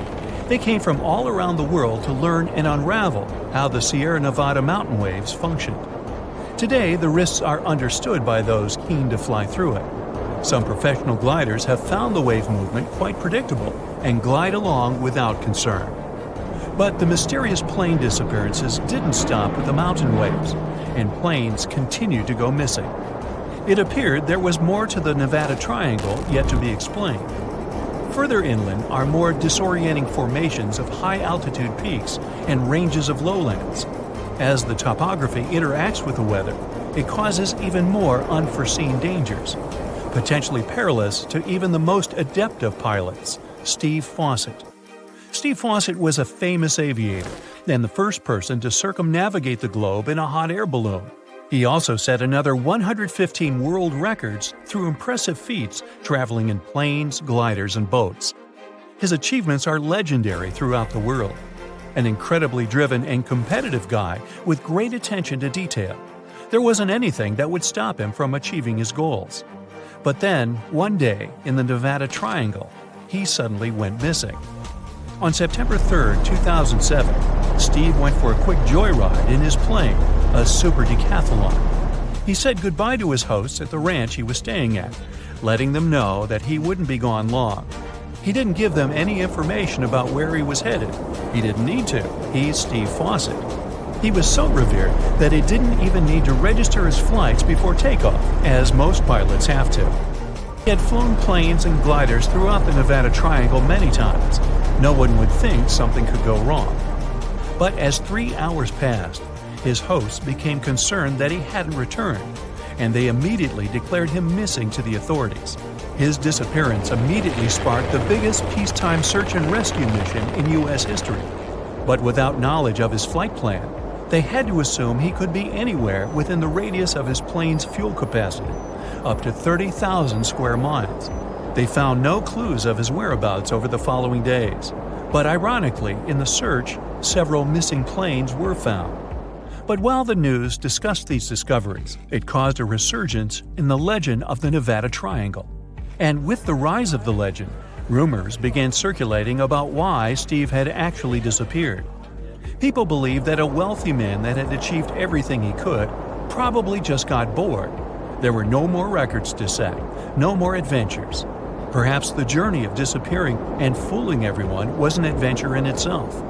B: They came from all around the world to learn and unravel how the Sierra Nevada mountain waves functioned. Today, the risks are understood by those keen to fly through it. Some professional gliders have found the wave movement quite predictable and glide along without concern. But the mysterious plane disappearances didn't stop with the mountain waves, and planes continued to go missing. It appeared there was more to the Nevada Triangle yet to be explained. Further inland are more disorienting formations of high-altitude peaks and ranges of lowlands. As the topography interacts with the weather, it causes even more unforeseen dangers, potentially perilous to even the most adept of pilots, Steve Fossett. Steve Fossett was a famous aviator and the first person to circumnavigate the globe in a hot air balloon. He also set another 115 world records through impressive feats traveling in planes, gliders, and boats. His achievements are legendary throughout the world. An incredibly driven and competitive guy with great attention to detail, there wasn't anything that would stop him from achieving his goals. But then, one day, in the Nevada Triangle, he suddenly went missing. On September 3, 2007, Steve went for a quick joyride in his plane, a Super Decathlon. He said goodbye to his hosts at the ranch he was staying at, letting them know that he wouldn't be gone long. He didn't give them any information about where he was headed. He didn't need to. He's Steve Fossett. He was so revered that he didn't even need to register his flights before takeoff, as most pilots have to. He had flown planes and gliders throughout the Nevada Triangle many times. No one would think something could go wrong. But as 3 hours passed, his hosts became concerned that he hadn't returned, and they immediately declared him missing to the authorities. His disappearance immediately sparked the biggest peacetime search and rescue mission in U.S. history. But without knowledge of his flight plan, they had to assume he could be anywhere within the radius of his plane's fuel capacity, up to 30,000 square miles. They found no clues of his whereabouts over the following days. But ironically, in the search, several missing planes were found. But while the news discussed these discoveries, it caused a resurgence in the legend of the Nevada Triangle. And with the rise of the legend, rumors began circulating about why Steve had actually disappeared. People believed that a wealthy man that had achieved everything he could probably just got bored. There were no more records to set, no more adventures. Perhaps the journey of disappearing and fooling everyone was an adventure in itself.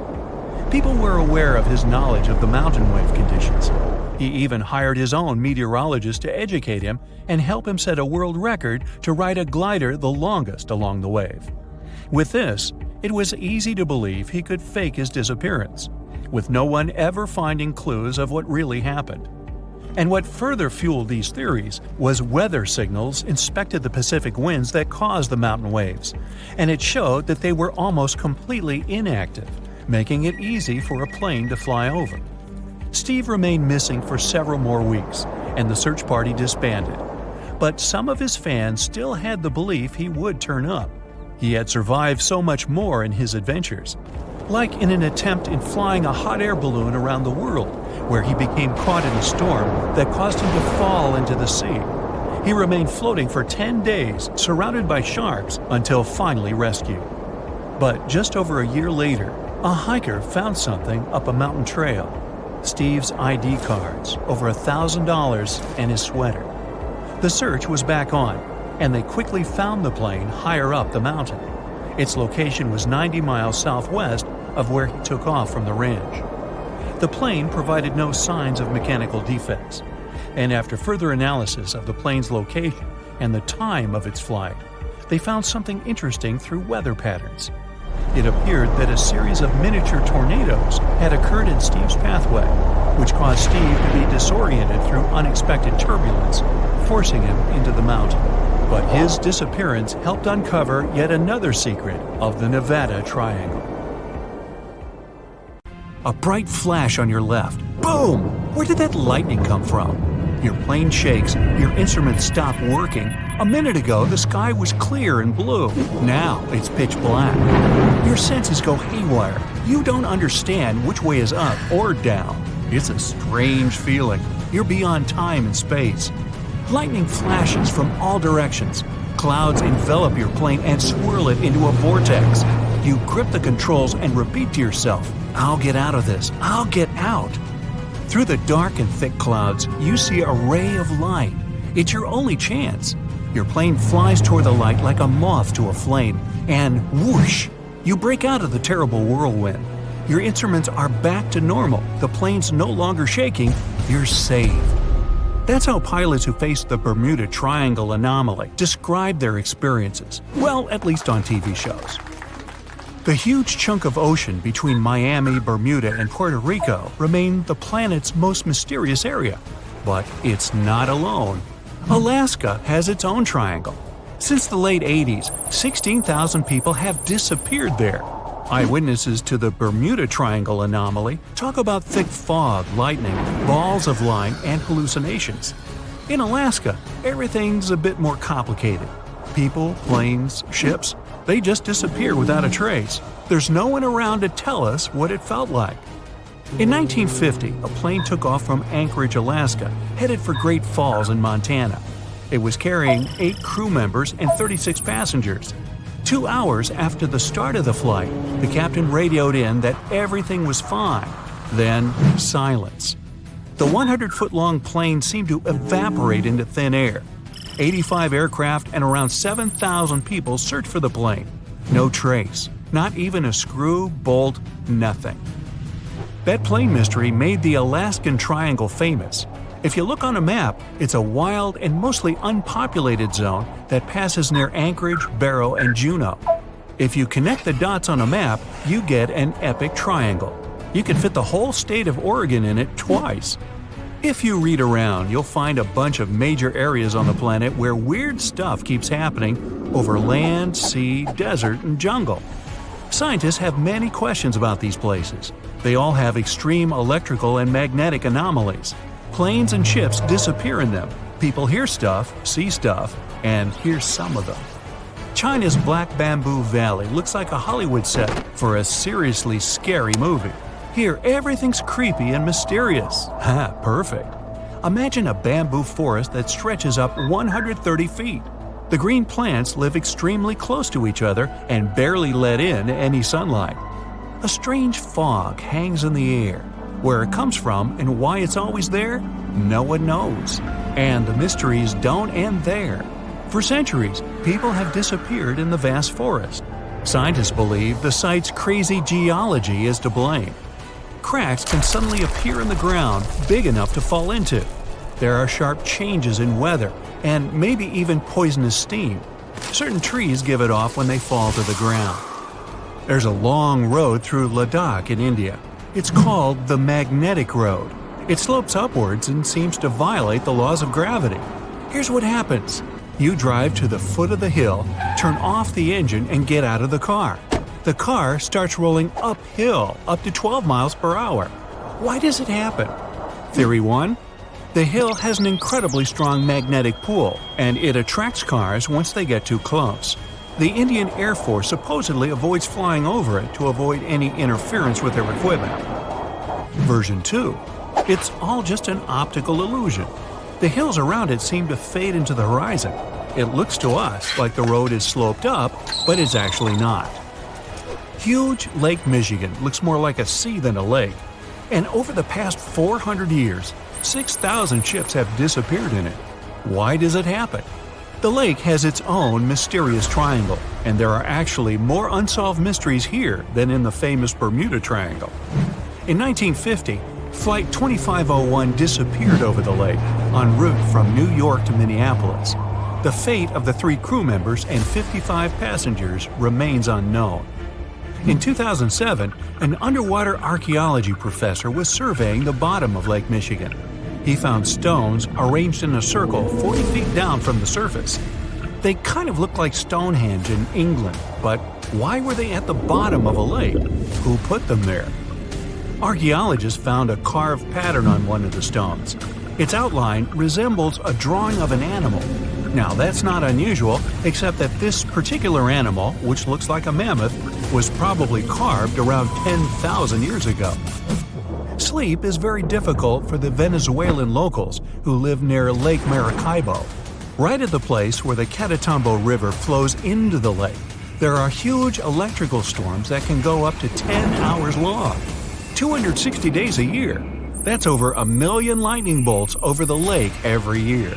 B: People were aware of his knowledge of the mountain wave conditions. He even hired his own meteorologist to educate him and help him set a world record to ride a glider the longest along the wave. With this, it was easy to believe he could fake his disappearance, with no one ever finding clues of what really happened. And what further fueled these theories was weather signals inspected the Pacific winds that caused the mountain waves, and it showed that they were almost completely inactive, making it easy for a plane to fly over. Steve remained missing for several more weeks, and the search party disbanded. But some of his fans still had the belief he would turn up. He had survived so much more in his adventures, like in an attempt in flying a hot air balloon around the world, where he became caught in a storm that caused him to fall into the sea. He remained floating for 10 days, surrounded by sharks, until finally rescued. But just over a year later, a hiker found something up a mountain trail: Steve's ID cards, over $1,000, and his sweater. The search was back on, and they quickly found the plane higher up the mountain. Its location was 90 miles southwest of where he took off from the ranch. The plane provided no signs of mechanical defects, and after further analysis of the plane's location and the time of its flight, they found something interesting through weather patterns. It appeared that a series of miniature tornadoes had occurred in Steve's pathway, which caused Steve to be disoriented through unexpected turbulence, forcing him into the mountain. But his disappearance helped uncover yet another secret of the Nevada Triangle. A bright flash on your left. Boom! Where did that lightning come from? Your plane shakes, your instruments stop working. A minute ago, the sky was clear and blue. Now, it's pitch black. Your senses go haywire. You don't understand which way is up or down. It's a strange feeling. You're beyond time and space. Lightning flashes from all directions. Clouds envelop your plane and swirl it into a vortex. You grip the controls and repeat to yourself, "I'll get out of this. I'll get out." Through the dark and thick clouds, you see a ray of light. It's your only chance. Your plane flies toward the light like a moth to a flame, and whoosh! You break out of the terrible whirlwind. Your instruments are back to normal. The plane's no longer shaking. You're saved. That's how pilots who faced the Bermuda Triangle anomaly describe their experiences. Well, at least on TV shows. The huge chunk of ocean between Miami, Bermuda, and Puerto Rico remained the planet's most mysterious area. But it's not alone. Alaska has its own triangle. Since the late 80s, 16,000 people have disappeared there. Eyewitnesses to the Bermuda Triangle anomaly talk about thick fog, lightning, balls of light, and hallucinations. In Alaska, everything's a bit more complicated. People, planes, ships, they just disappear without a trace. There's no one around to tell us what it felt like. In 1950, a plane took off from Anchorage, Alaska, headed for Great Falls in Montana. It was carrying 8 crew members and 36 passengers. 2 hours after the start of the flight, the captain radioed in that everything was fine. Then, silence. The 100-foot-long plane seemed to evaporate into thin air. 85 aircraft and around 7,000 people searched for the plane. No trace. Not even a screw, bolt, nothing. That plane mystery made the Alaskan Triangle famous. If you look on a map, it's a wild and mostly unpopulated zone that passes near Anchorage, Barrow, and Juneau. If you connect the dots on a map, you get an epic triangle. You can fit the whole state of Oregon in it twice. If you read around, you'll find a bunch of major areas on the planet where weird stuff keeps happening over land, sea, desert, and jungle. Scientists have many questions about these places. They all have extreme electrical and magnetic anomalies. Planes and ships disappear in them. People hear stuff, see stuff, and here's some of them. China's Black Bamboo Valley looks like a Hollywood set for a seriously scary movie. Here, everything's creepy and mysterious. Ha, perfect. Imagine a bamboo forest that stretches up 130 feet. The green plants live extremely close to each other and barely let in any sunlight. A strange fog hangs in the air. Where it comes from and why it's always there, no one knows. And the mysteries don't end there. For centuries, people have disappeared in the vast forest. Scientists believe the site's crazy geology is to blame. Cracks can suddenly appear in the ground big enough to fall into. There are sharp changes in weather, and maybe even poisonous steam. Certain trees give it off when they fall to the ground. There's a long road through Ladakh in India. It's called the Magnetic Road. It slopes upwards and seems to violate the laws of gravity. Here's what happens. You drive to the foot of the hill, turn off the engine, and get out of the car. The car starts rolling uphill, up to 12 miles per hour. Why does it happen? Theory 1. The hill has an incredibly strong magnetic pull, and it attracts cars once they get too close. The Indian Air Force supposedly avoids flying over it to avoid any interference with their equipment. Version 2. It's all just an optical illusion. The hills around it seem to fade into the horizon. It looks to us like the road is sloped up, but it's actually not. Huge Lake Michigan looks more like a sea than a lake. And over the past 400 years, 6,000 ships have disappeared in it. Why does it happen? The lake has its own mysterious triangle, and there are actually more unsolved mysteries here than in the famous Bermuda Triangle. In 1950, Flight 2501 disappeared over the lake, en route from New York to Minneapolis. The fate of the 3 crew members and 55 passengers remains unknown. In 2007, an underwater archaeology professor was surveying the bottom of Lake Michigan. He found stones arranged in a circle 40 feet down from the surface. They kind of looked like Stonehenge in England, but why were they at the bottom of a lake? Who put them there? Archaeologists found a carved pattern on one of the stones. Its outline resembles a drawing of an animal. Now, that's not unusual, except that this particular animal, which looks like a mammoth, was probably carved around 10,000 years ago. Sleep is very difficult for the Venezuelan locals who live near Lake Maracaibo. Right at the place where the Catatumbo River flows into the lake, there are huge electrical storms that can go up to 10 hours long. 260 days a year. That's over 1 million lightning bolts over the lake every year.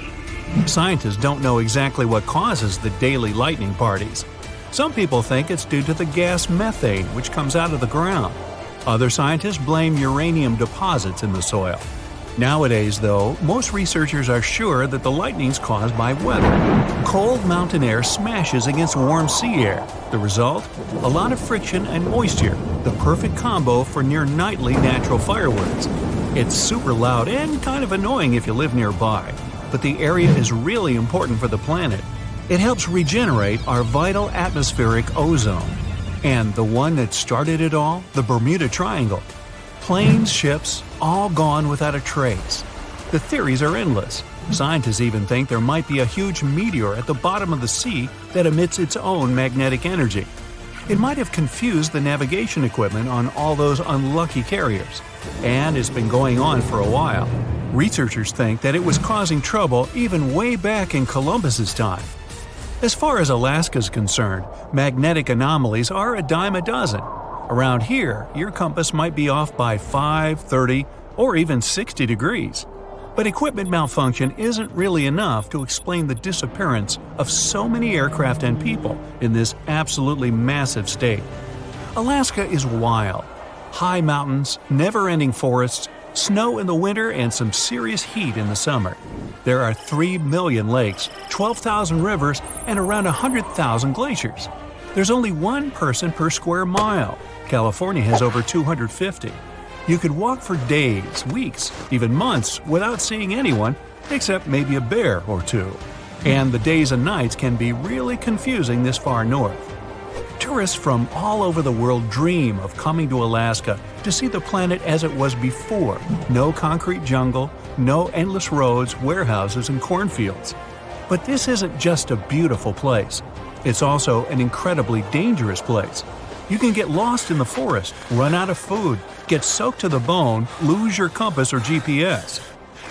B: Scientists don't know exactly what causes the daily lightning parties. Some people think it's due to the gas methane which comes out of the ground. Other scientists blame uranium deposits in the soil. Nowadays, though, most researchers are sure that the lightning's caused by weather. Cold mountain air smashes against warm sea air. The result? A lot of friction and moisture, the perfect combo for near-nightly natural fireworks. It's super loud and kind of annoying if you live nearby, but the area is really important for the planet. It helps regenerate our vital atmospheric ozone. And the one that started it all, the Bermuda Triangle. Planes, ships, all gone without a trace. The theories are endless. Scientists even think there might be a huge meteor at the bottom of the sea that emits its own magnetic energy. It might have confused the navigation equipment on all those unlucky carriers. And it's been going on for a while. Researchers think that it was causing trouble even way back in Columbus's time. As far as Alaska's concerned, magnetic anomalies are a dime a dozen. Around here, your compass might be off by 5, 30, or even 60 degrees. But equipment malfunction isn't really enough to explain the disappearance of so many aircraft and people in this absolutely massive state. Alaska is wild. High mountains, never-ending forests, snow in the winter, and some serious heat in the summer. There are 3 million lakes, 12,000 rivers, and around 100,000 glaciers. There's only one person per square mile. California has over 250. You could walk for days, weeks, even months without seeing anyone, except maybe a bear or two. And the days and nights can be really confusing this far north. Tourists from all over the world dream of coming to Alaska to see the planet as it was before. No concrete jungle, no endless roads, warehouses, and cornfields. But this isn't just a beautiful place. It's also an incredibly dangerous place. You can get lost in the forest, run out of food, get soaked to the bone, lose your compass or GPS.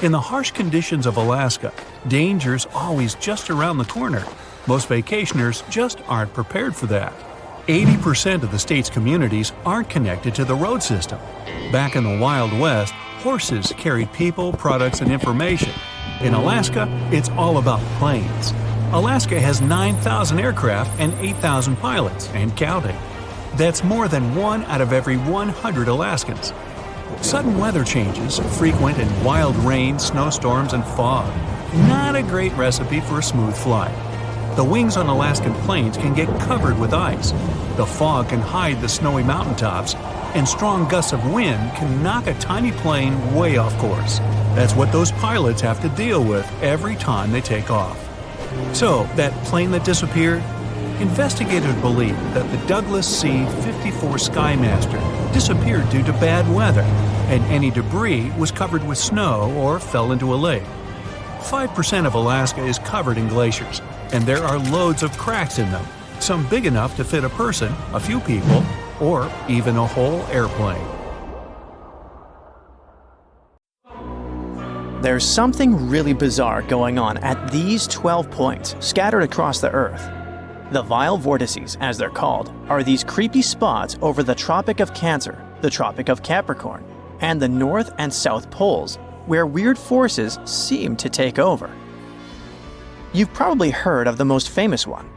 B: In the harsh conditions of Alaska, danger's always just around the corner. Most vacationers just aren't prepared for that. 80% of the state's communities aren't connected to the road system. Back in the Wild West, horses carried people, products, and information. In Alaska, it's all about planes. Alaska has 9,000 aircraft and 8,000 pilots, and counting. That's more than 1 out of every 100 Alaskans. Sudden weather changes, frequent and wild rain, snowstorms, and fog. Not a great recipe for a smooth flight. The wings on Alaskan plains can get covered with ice. The fog can hide the snowy mountaintops, and strong gusts of wind can knock a tiny plane way off course. That's what those pilots have to deal with every time they take off. So, that plane that disappeared? Investigators believe that the Douglas C-54 Skymaster disappeared due to bad weather, and any debris was covered with snow or fell into a lake. 5% of Alaska is covered in glaciers, and there are loads of cracks in them, some big enough to fit a person, a few people, or even a whole airplane.
C: There's something really bizarre going on at these 12 points scattered across the Earth. The vile vortices, as they're called, are these creepy spots over the Tropic of Cancer, the Tropic of Capricorn, and the North and South Poles, where weird forces seem to take over. You've probably heard of the most famous one,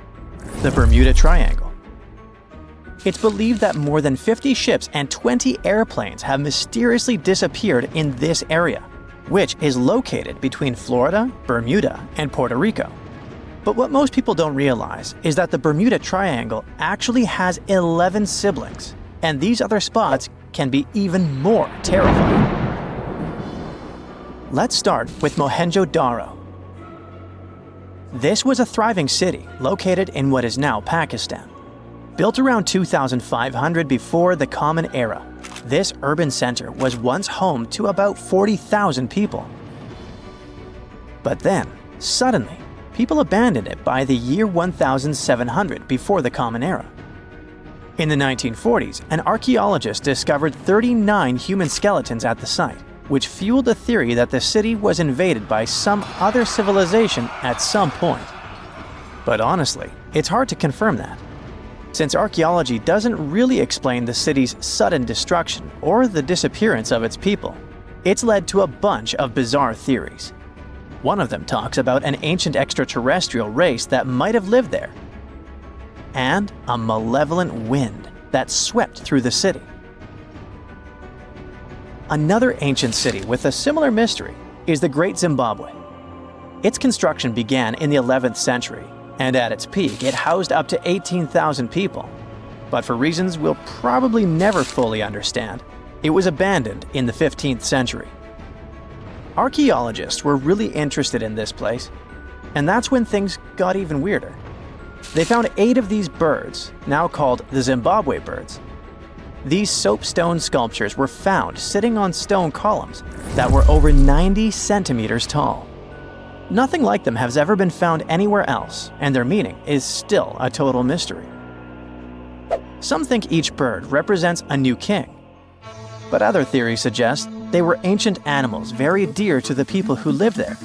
C: the Bermuda Triangle. It's believed that more than 50 ships and 20 airplanes have mysteriously disappeared in this area, which is located between Florida, Bermuda, and Puerto Rico. But what most people don't realize is that the Bermuda Triangle actually has 11 siblings, and these other spots can be even more terrifying. Let's start with Mohenjo-Daro. This was a thriving city located in what is now Pakistan. Built around 2500 before the Common Era, this urban center was once home to about 40,000 people. But then, suddenly, people abandoned it by the year 1700 before the Common Era. In the 1940s, an archaeologist discovered 39 human skeletons at the site, which fueled the theory that the city was invaded by some other civilization at some point. But honestly, it's hard to confirm that, since archaeology doesn't really explain the city's sudden destruction or the disappearance of its people. It's led to a bunch of bizarre theories. One of them talks about an ancient extraterrestrial race that might have lived there, and a malevolent wind that swept through the city. Another ancient city with a similar mystery is the Great Zimbabwe. Its construction began in the 11th century, and at its peak it housed up to 18,000 people. But for reasons we'll probably never fully understand, it was abandoned in the 15th century. Archaeologists were really interested in this place, and that's when things got even weirder. They found 8 of these birds, now called the Zimbabwe birds. These soapstone sculptures were found sitting on stone columns that were over 90 centimeters tall. Nothing like them has ever been found anywhere else, and their meaning is still a total mystery. Some think each bird represents a new king, but other theories suggest they were ancient animals very dear to the people who lived there.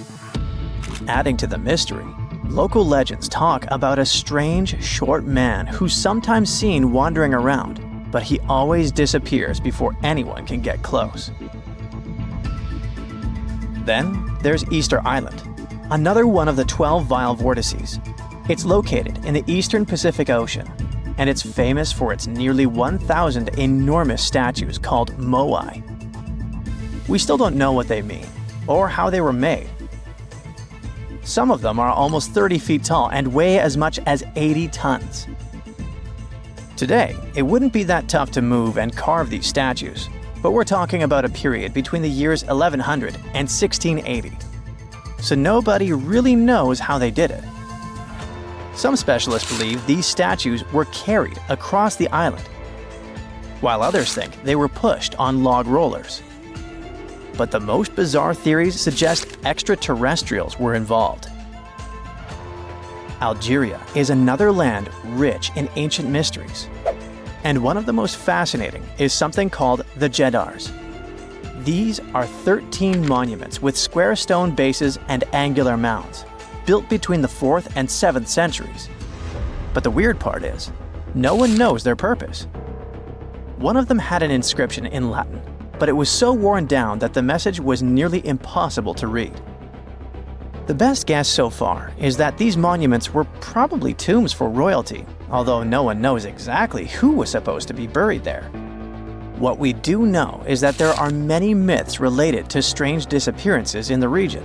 C: Adding to the mystery, local legends talk about a strange, short man who's sometimes seen wandering around, but he always disappears before anyone can get close. Then there's Easter Island, another one of the 12 Vile vortices. It's located in the eastern Pacific Ocean, and it's famous for its nearly 1,000 enormous statues called moai. We still don't know what they mean, or how they were made. Some of them are almost 30 feet tall and weigh as much as 80 tons. Today, it wouldn't be that tough to move and carve these statues, but we're talking about a period between the years 1100 and 1680. So nobody really knows how they did it. Some specialists believe these statues were carried across the island, while others think they were pushed on log rollers. But the most bizarre theories suggest extraterrestrials were involved. Algeria is another land rich in ancient mysteries, and one of the most fascinating is something called the Jedars. These are 13 monuments with square stone bases and angular mounds, built between the 4th and 7th centuries. But the weird part is, no one knows their purpose. One of them had an inscription in Latin, but it was so worn down that the message was nearly impossible to read. The best guess so far is that these monuments were probably tombs for royalty, although no one knows exactly who was supposed to be buried there. What we do know is that there are many myths related to strange disappearances in the region.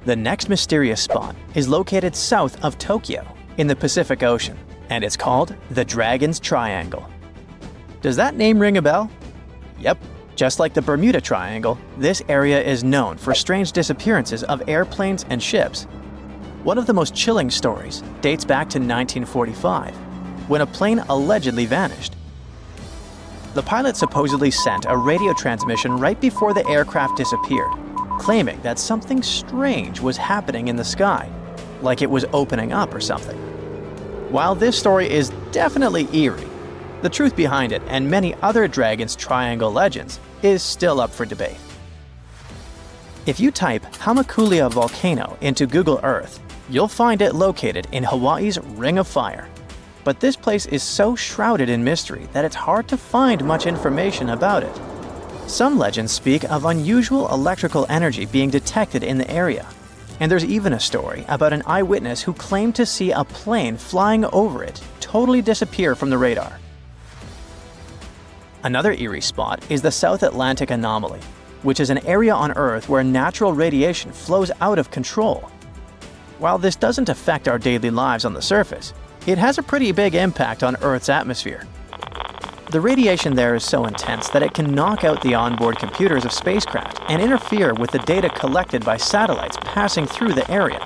C: The next mysterious spot is located south of Tokyo in the Pacific Ocean, and it's called the Dragon's Triangle. Does that name ring a bell? Yep. Just like the Bermuda Triangle, this area is known for strange disappearances of airplanes and ships. One of the most chilling stories dates back to 1945, when a plane allegedly vanished. The pilot supposedly sent a radio transmission right before the aircraft disappeared, claiming that something strange was happening in the sky, like it was opening up or something. While this story is definitely eerie, the truth behind it and many other Dragon's Triangle legends is still up for debate. If you type Hamakulia volcano into Google Earth, you'll find it located in Hawaii's Ring of Fire. But this place is so shrouded in mystery that it's hard to find much information about it. Some legends speak of unusual electrical energy being detected in the area, and there's even a story about an eyewitness who claimed to see a plane flying over it totally disappear from the radar. Another eerie spot is the South Atlantic anomaly, which is an area on Earth where natural radiation flows out of control. while this doesn't affect our daily lives on the surface, it has a pretty big impact on Earth's atmosphere. The radiation there is so intense that it can knock out the onboard computers of spacecraft and interfere with the data collected by satellites passing through the area.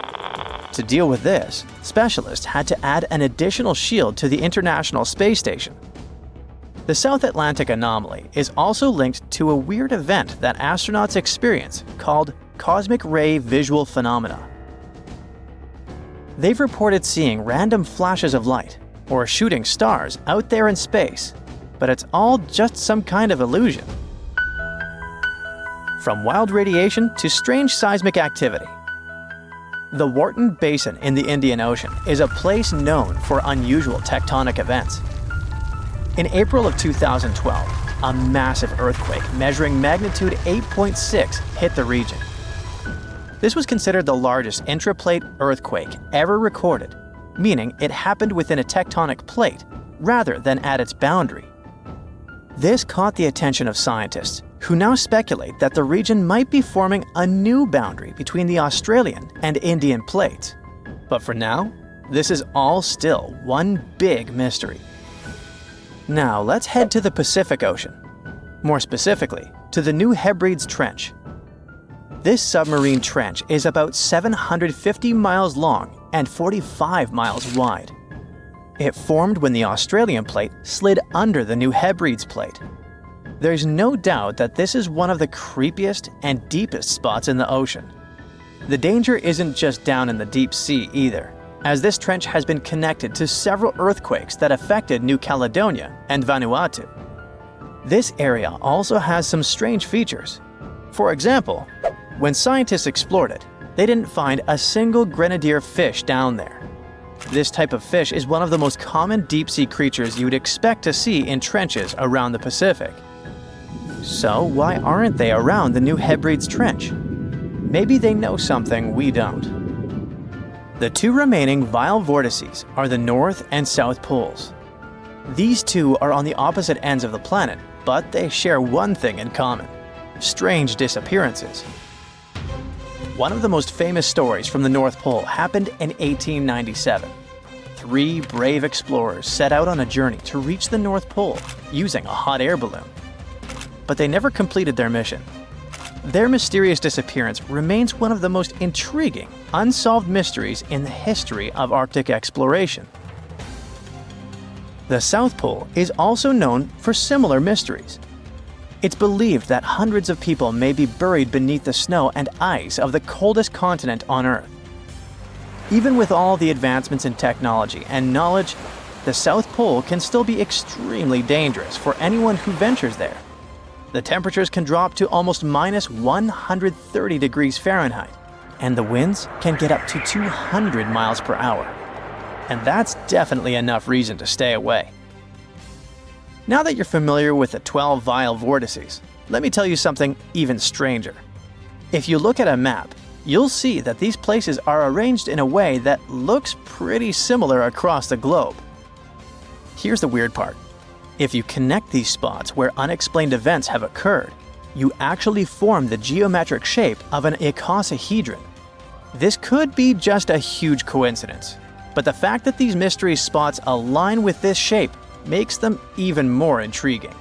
C: To deal with this, specialists had to add an additional shield to the International Space Station. The South Atlantic anomaly is also linked to a weird event that astronauts experience called cosmic ray visual phenomena. They've reported seeing random flashes of light or shooting stars out there in space, but it's all just some kind of illusion. From wild radiation to strange seismic activity, the Wharton Basin in the Indian Ocean is a place known for unusual tectonic events. In April of 2012, a massive earthquake measuring magnitude 8.6 hit the region. This was considered the largest intraplate earthquake ever recorded, meaning it happened within a tectonic plate rather than at its boundary. This caught the attention of scientists, who now speculate that the region might be forming a new boundary between the Australian and Indian plates. But for now, this is all still one big mystery. Now let's head to the Pacific Ocean. More specifically, to the New Hebrides Trench. This submarine trench is about 750 miles long and 45 miles wide. It formed when the Australian plate slid under the New Hebrides plate. There's no doubt that this is one of the creepiest and deepest spots in the ocean. The danger isn't just down in the deep sea either, as this trench has been connected to several earthquakes that affected New Caledonia and Vanuatu. This area also has some strange features. For example, when scientists explored it, they didn't find a single grenadier fish down there. This type of fish is one of the most common deep-sea creatures you'd expect to see in trenches around the Pacific. So why aren't they around the New Hebrides Trench? Maybe they know something we don't. The two remaining vile vortices are the North and South Poles. These two are on the opposite ends of the planet, but they share one thing in common: strange disappearances. One of the most famous stories from the North Pole happened in 1897. 3 brave explorers set out on a journey to reach the North Pole using a hot air balloon. But they never completed their mission. Their mysterious disappearance remains one of the most intriguing, unsolved mysteries in the history of Arctic exploration. The South Pole is also known for similar mysteries. It's believed that hundreds of people may be buried beneath the snow and ice of the coldest continent on Earth. Even with all the advancements in technology and knowledge, the South Pole can still be extremely dangerous for anyone who ventures there. The temperatures can drop to almost minus 130 degrees Fahrenheit, and the winds can get up to 200 miles per hour. And that's definitely enough reason to stay away. Now that you're familiar with the 12 vile vortices, let me tell you something even stranger. If you look at a map, you'll see that these places are arranged in a way that looks pretty similar across the globe. Here's the weird part. If you connect these spots where unexplained events have occurred, you actually form the geometric shape of an icosahedron. This could be just a huge coincidence, but the fact that these mystery spots align with this shape makes them even more intriguing.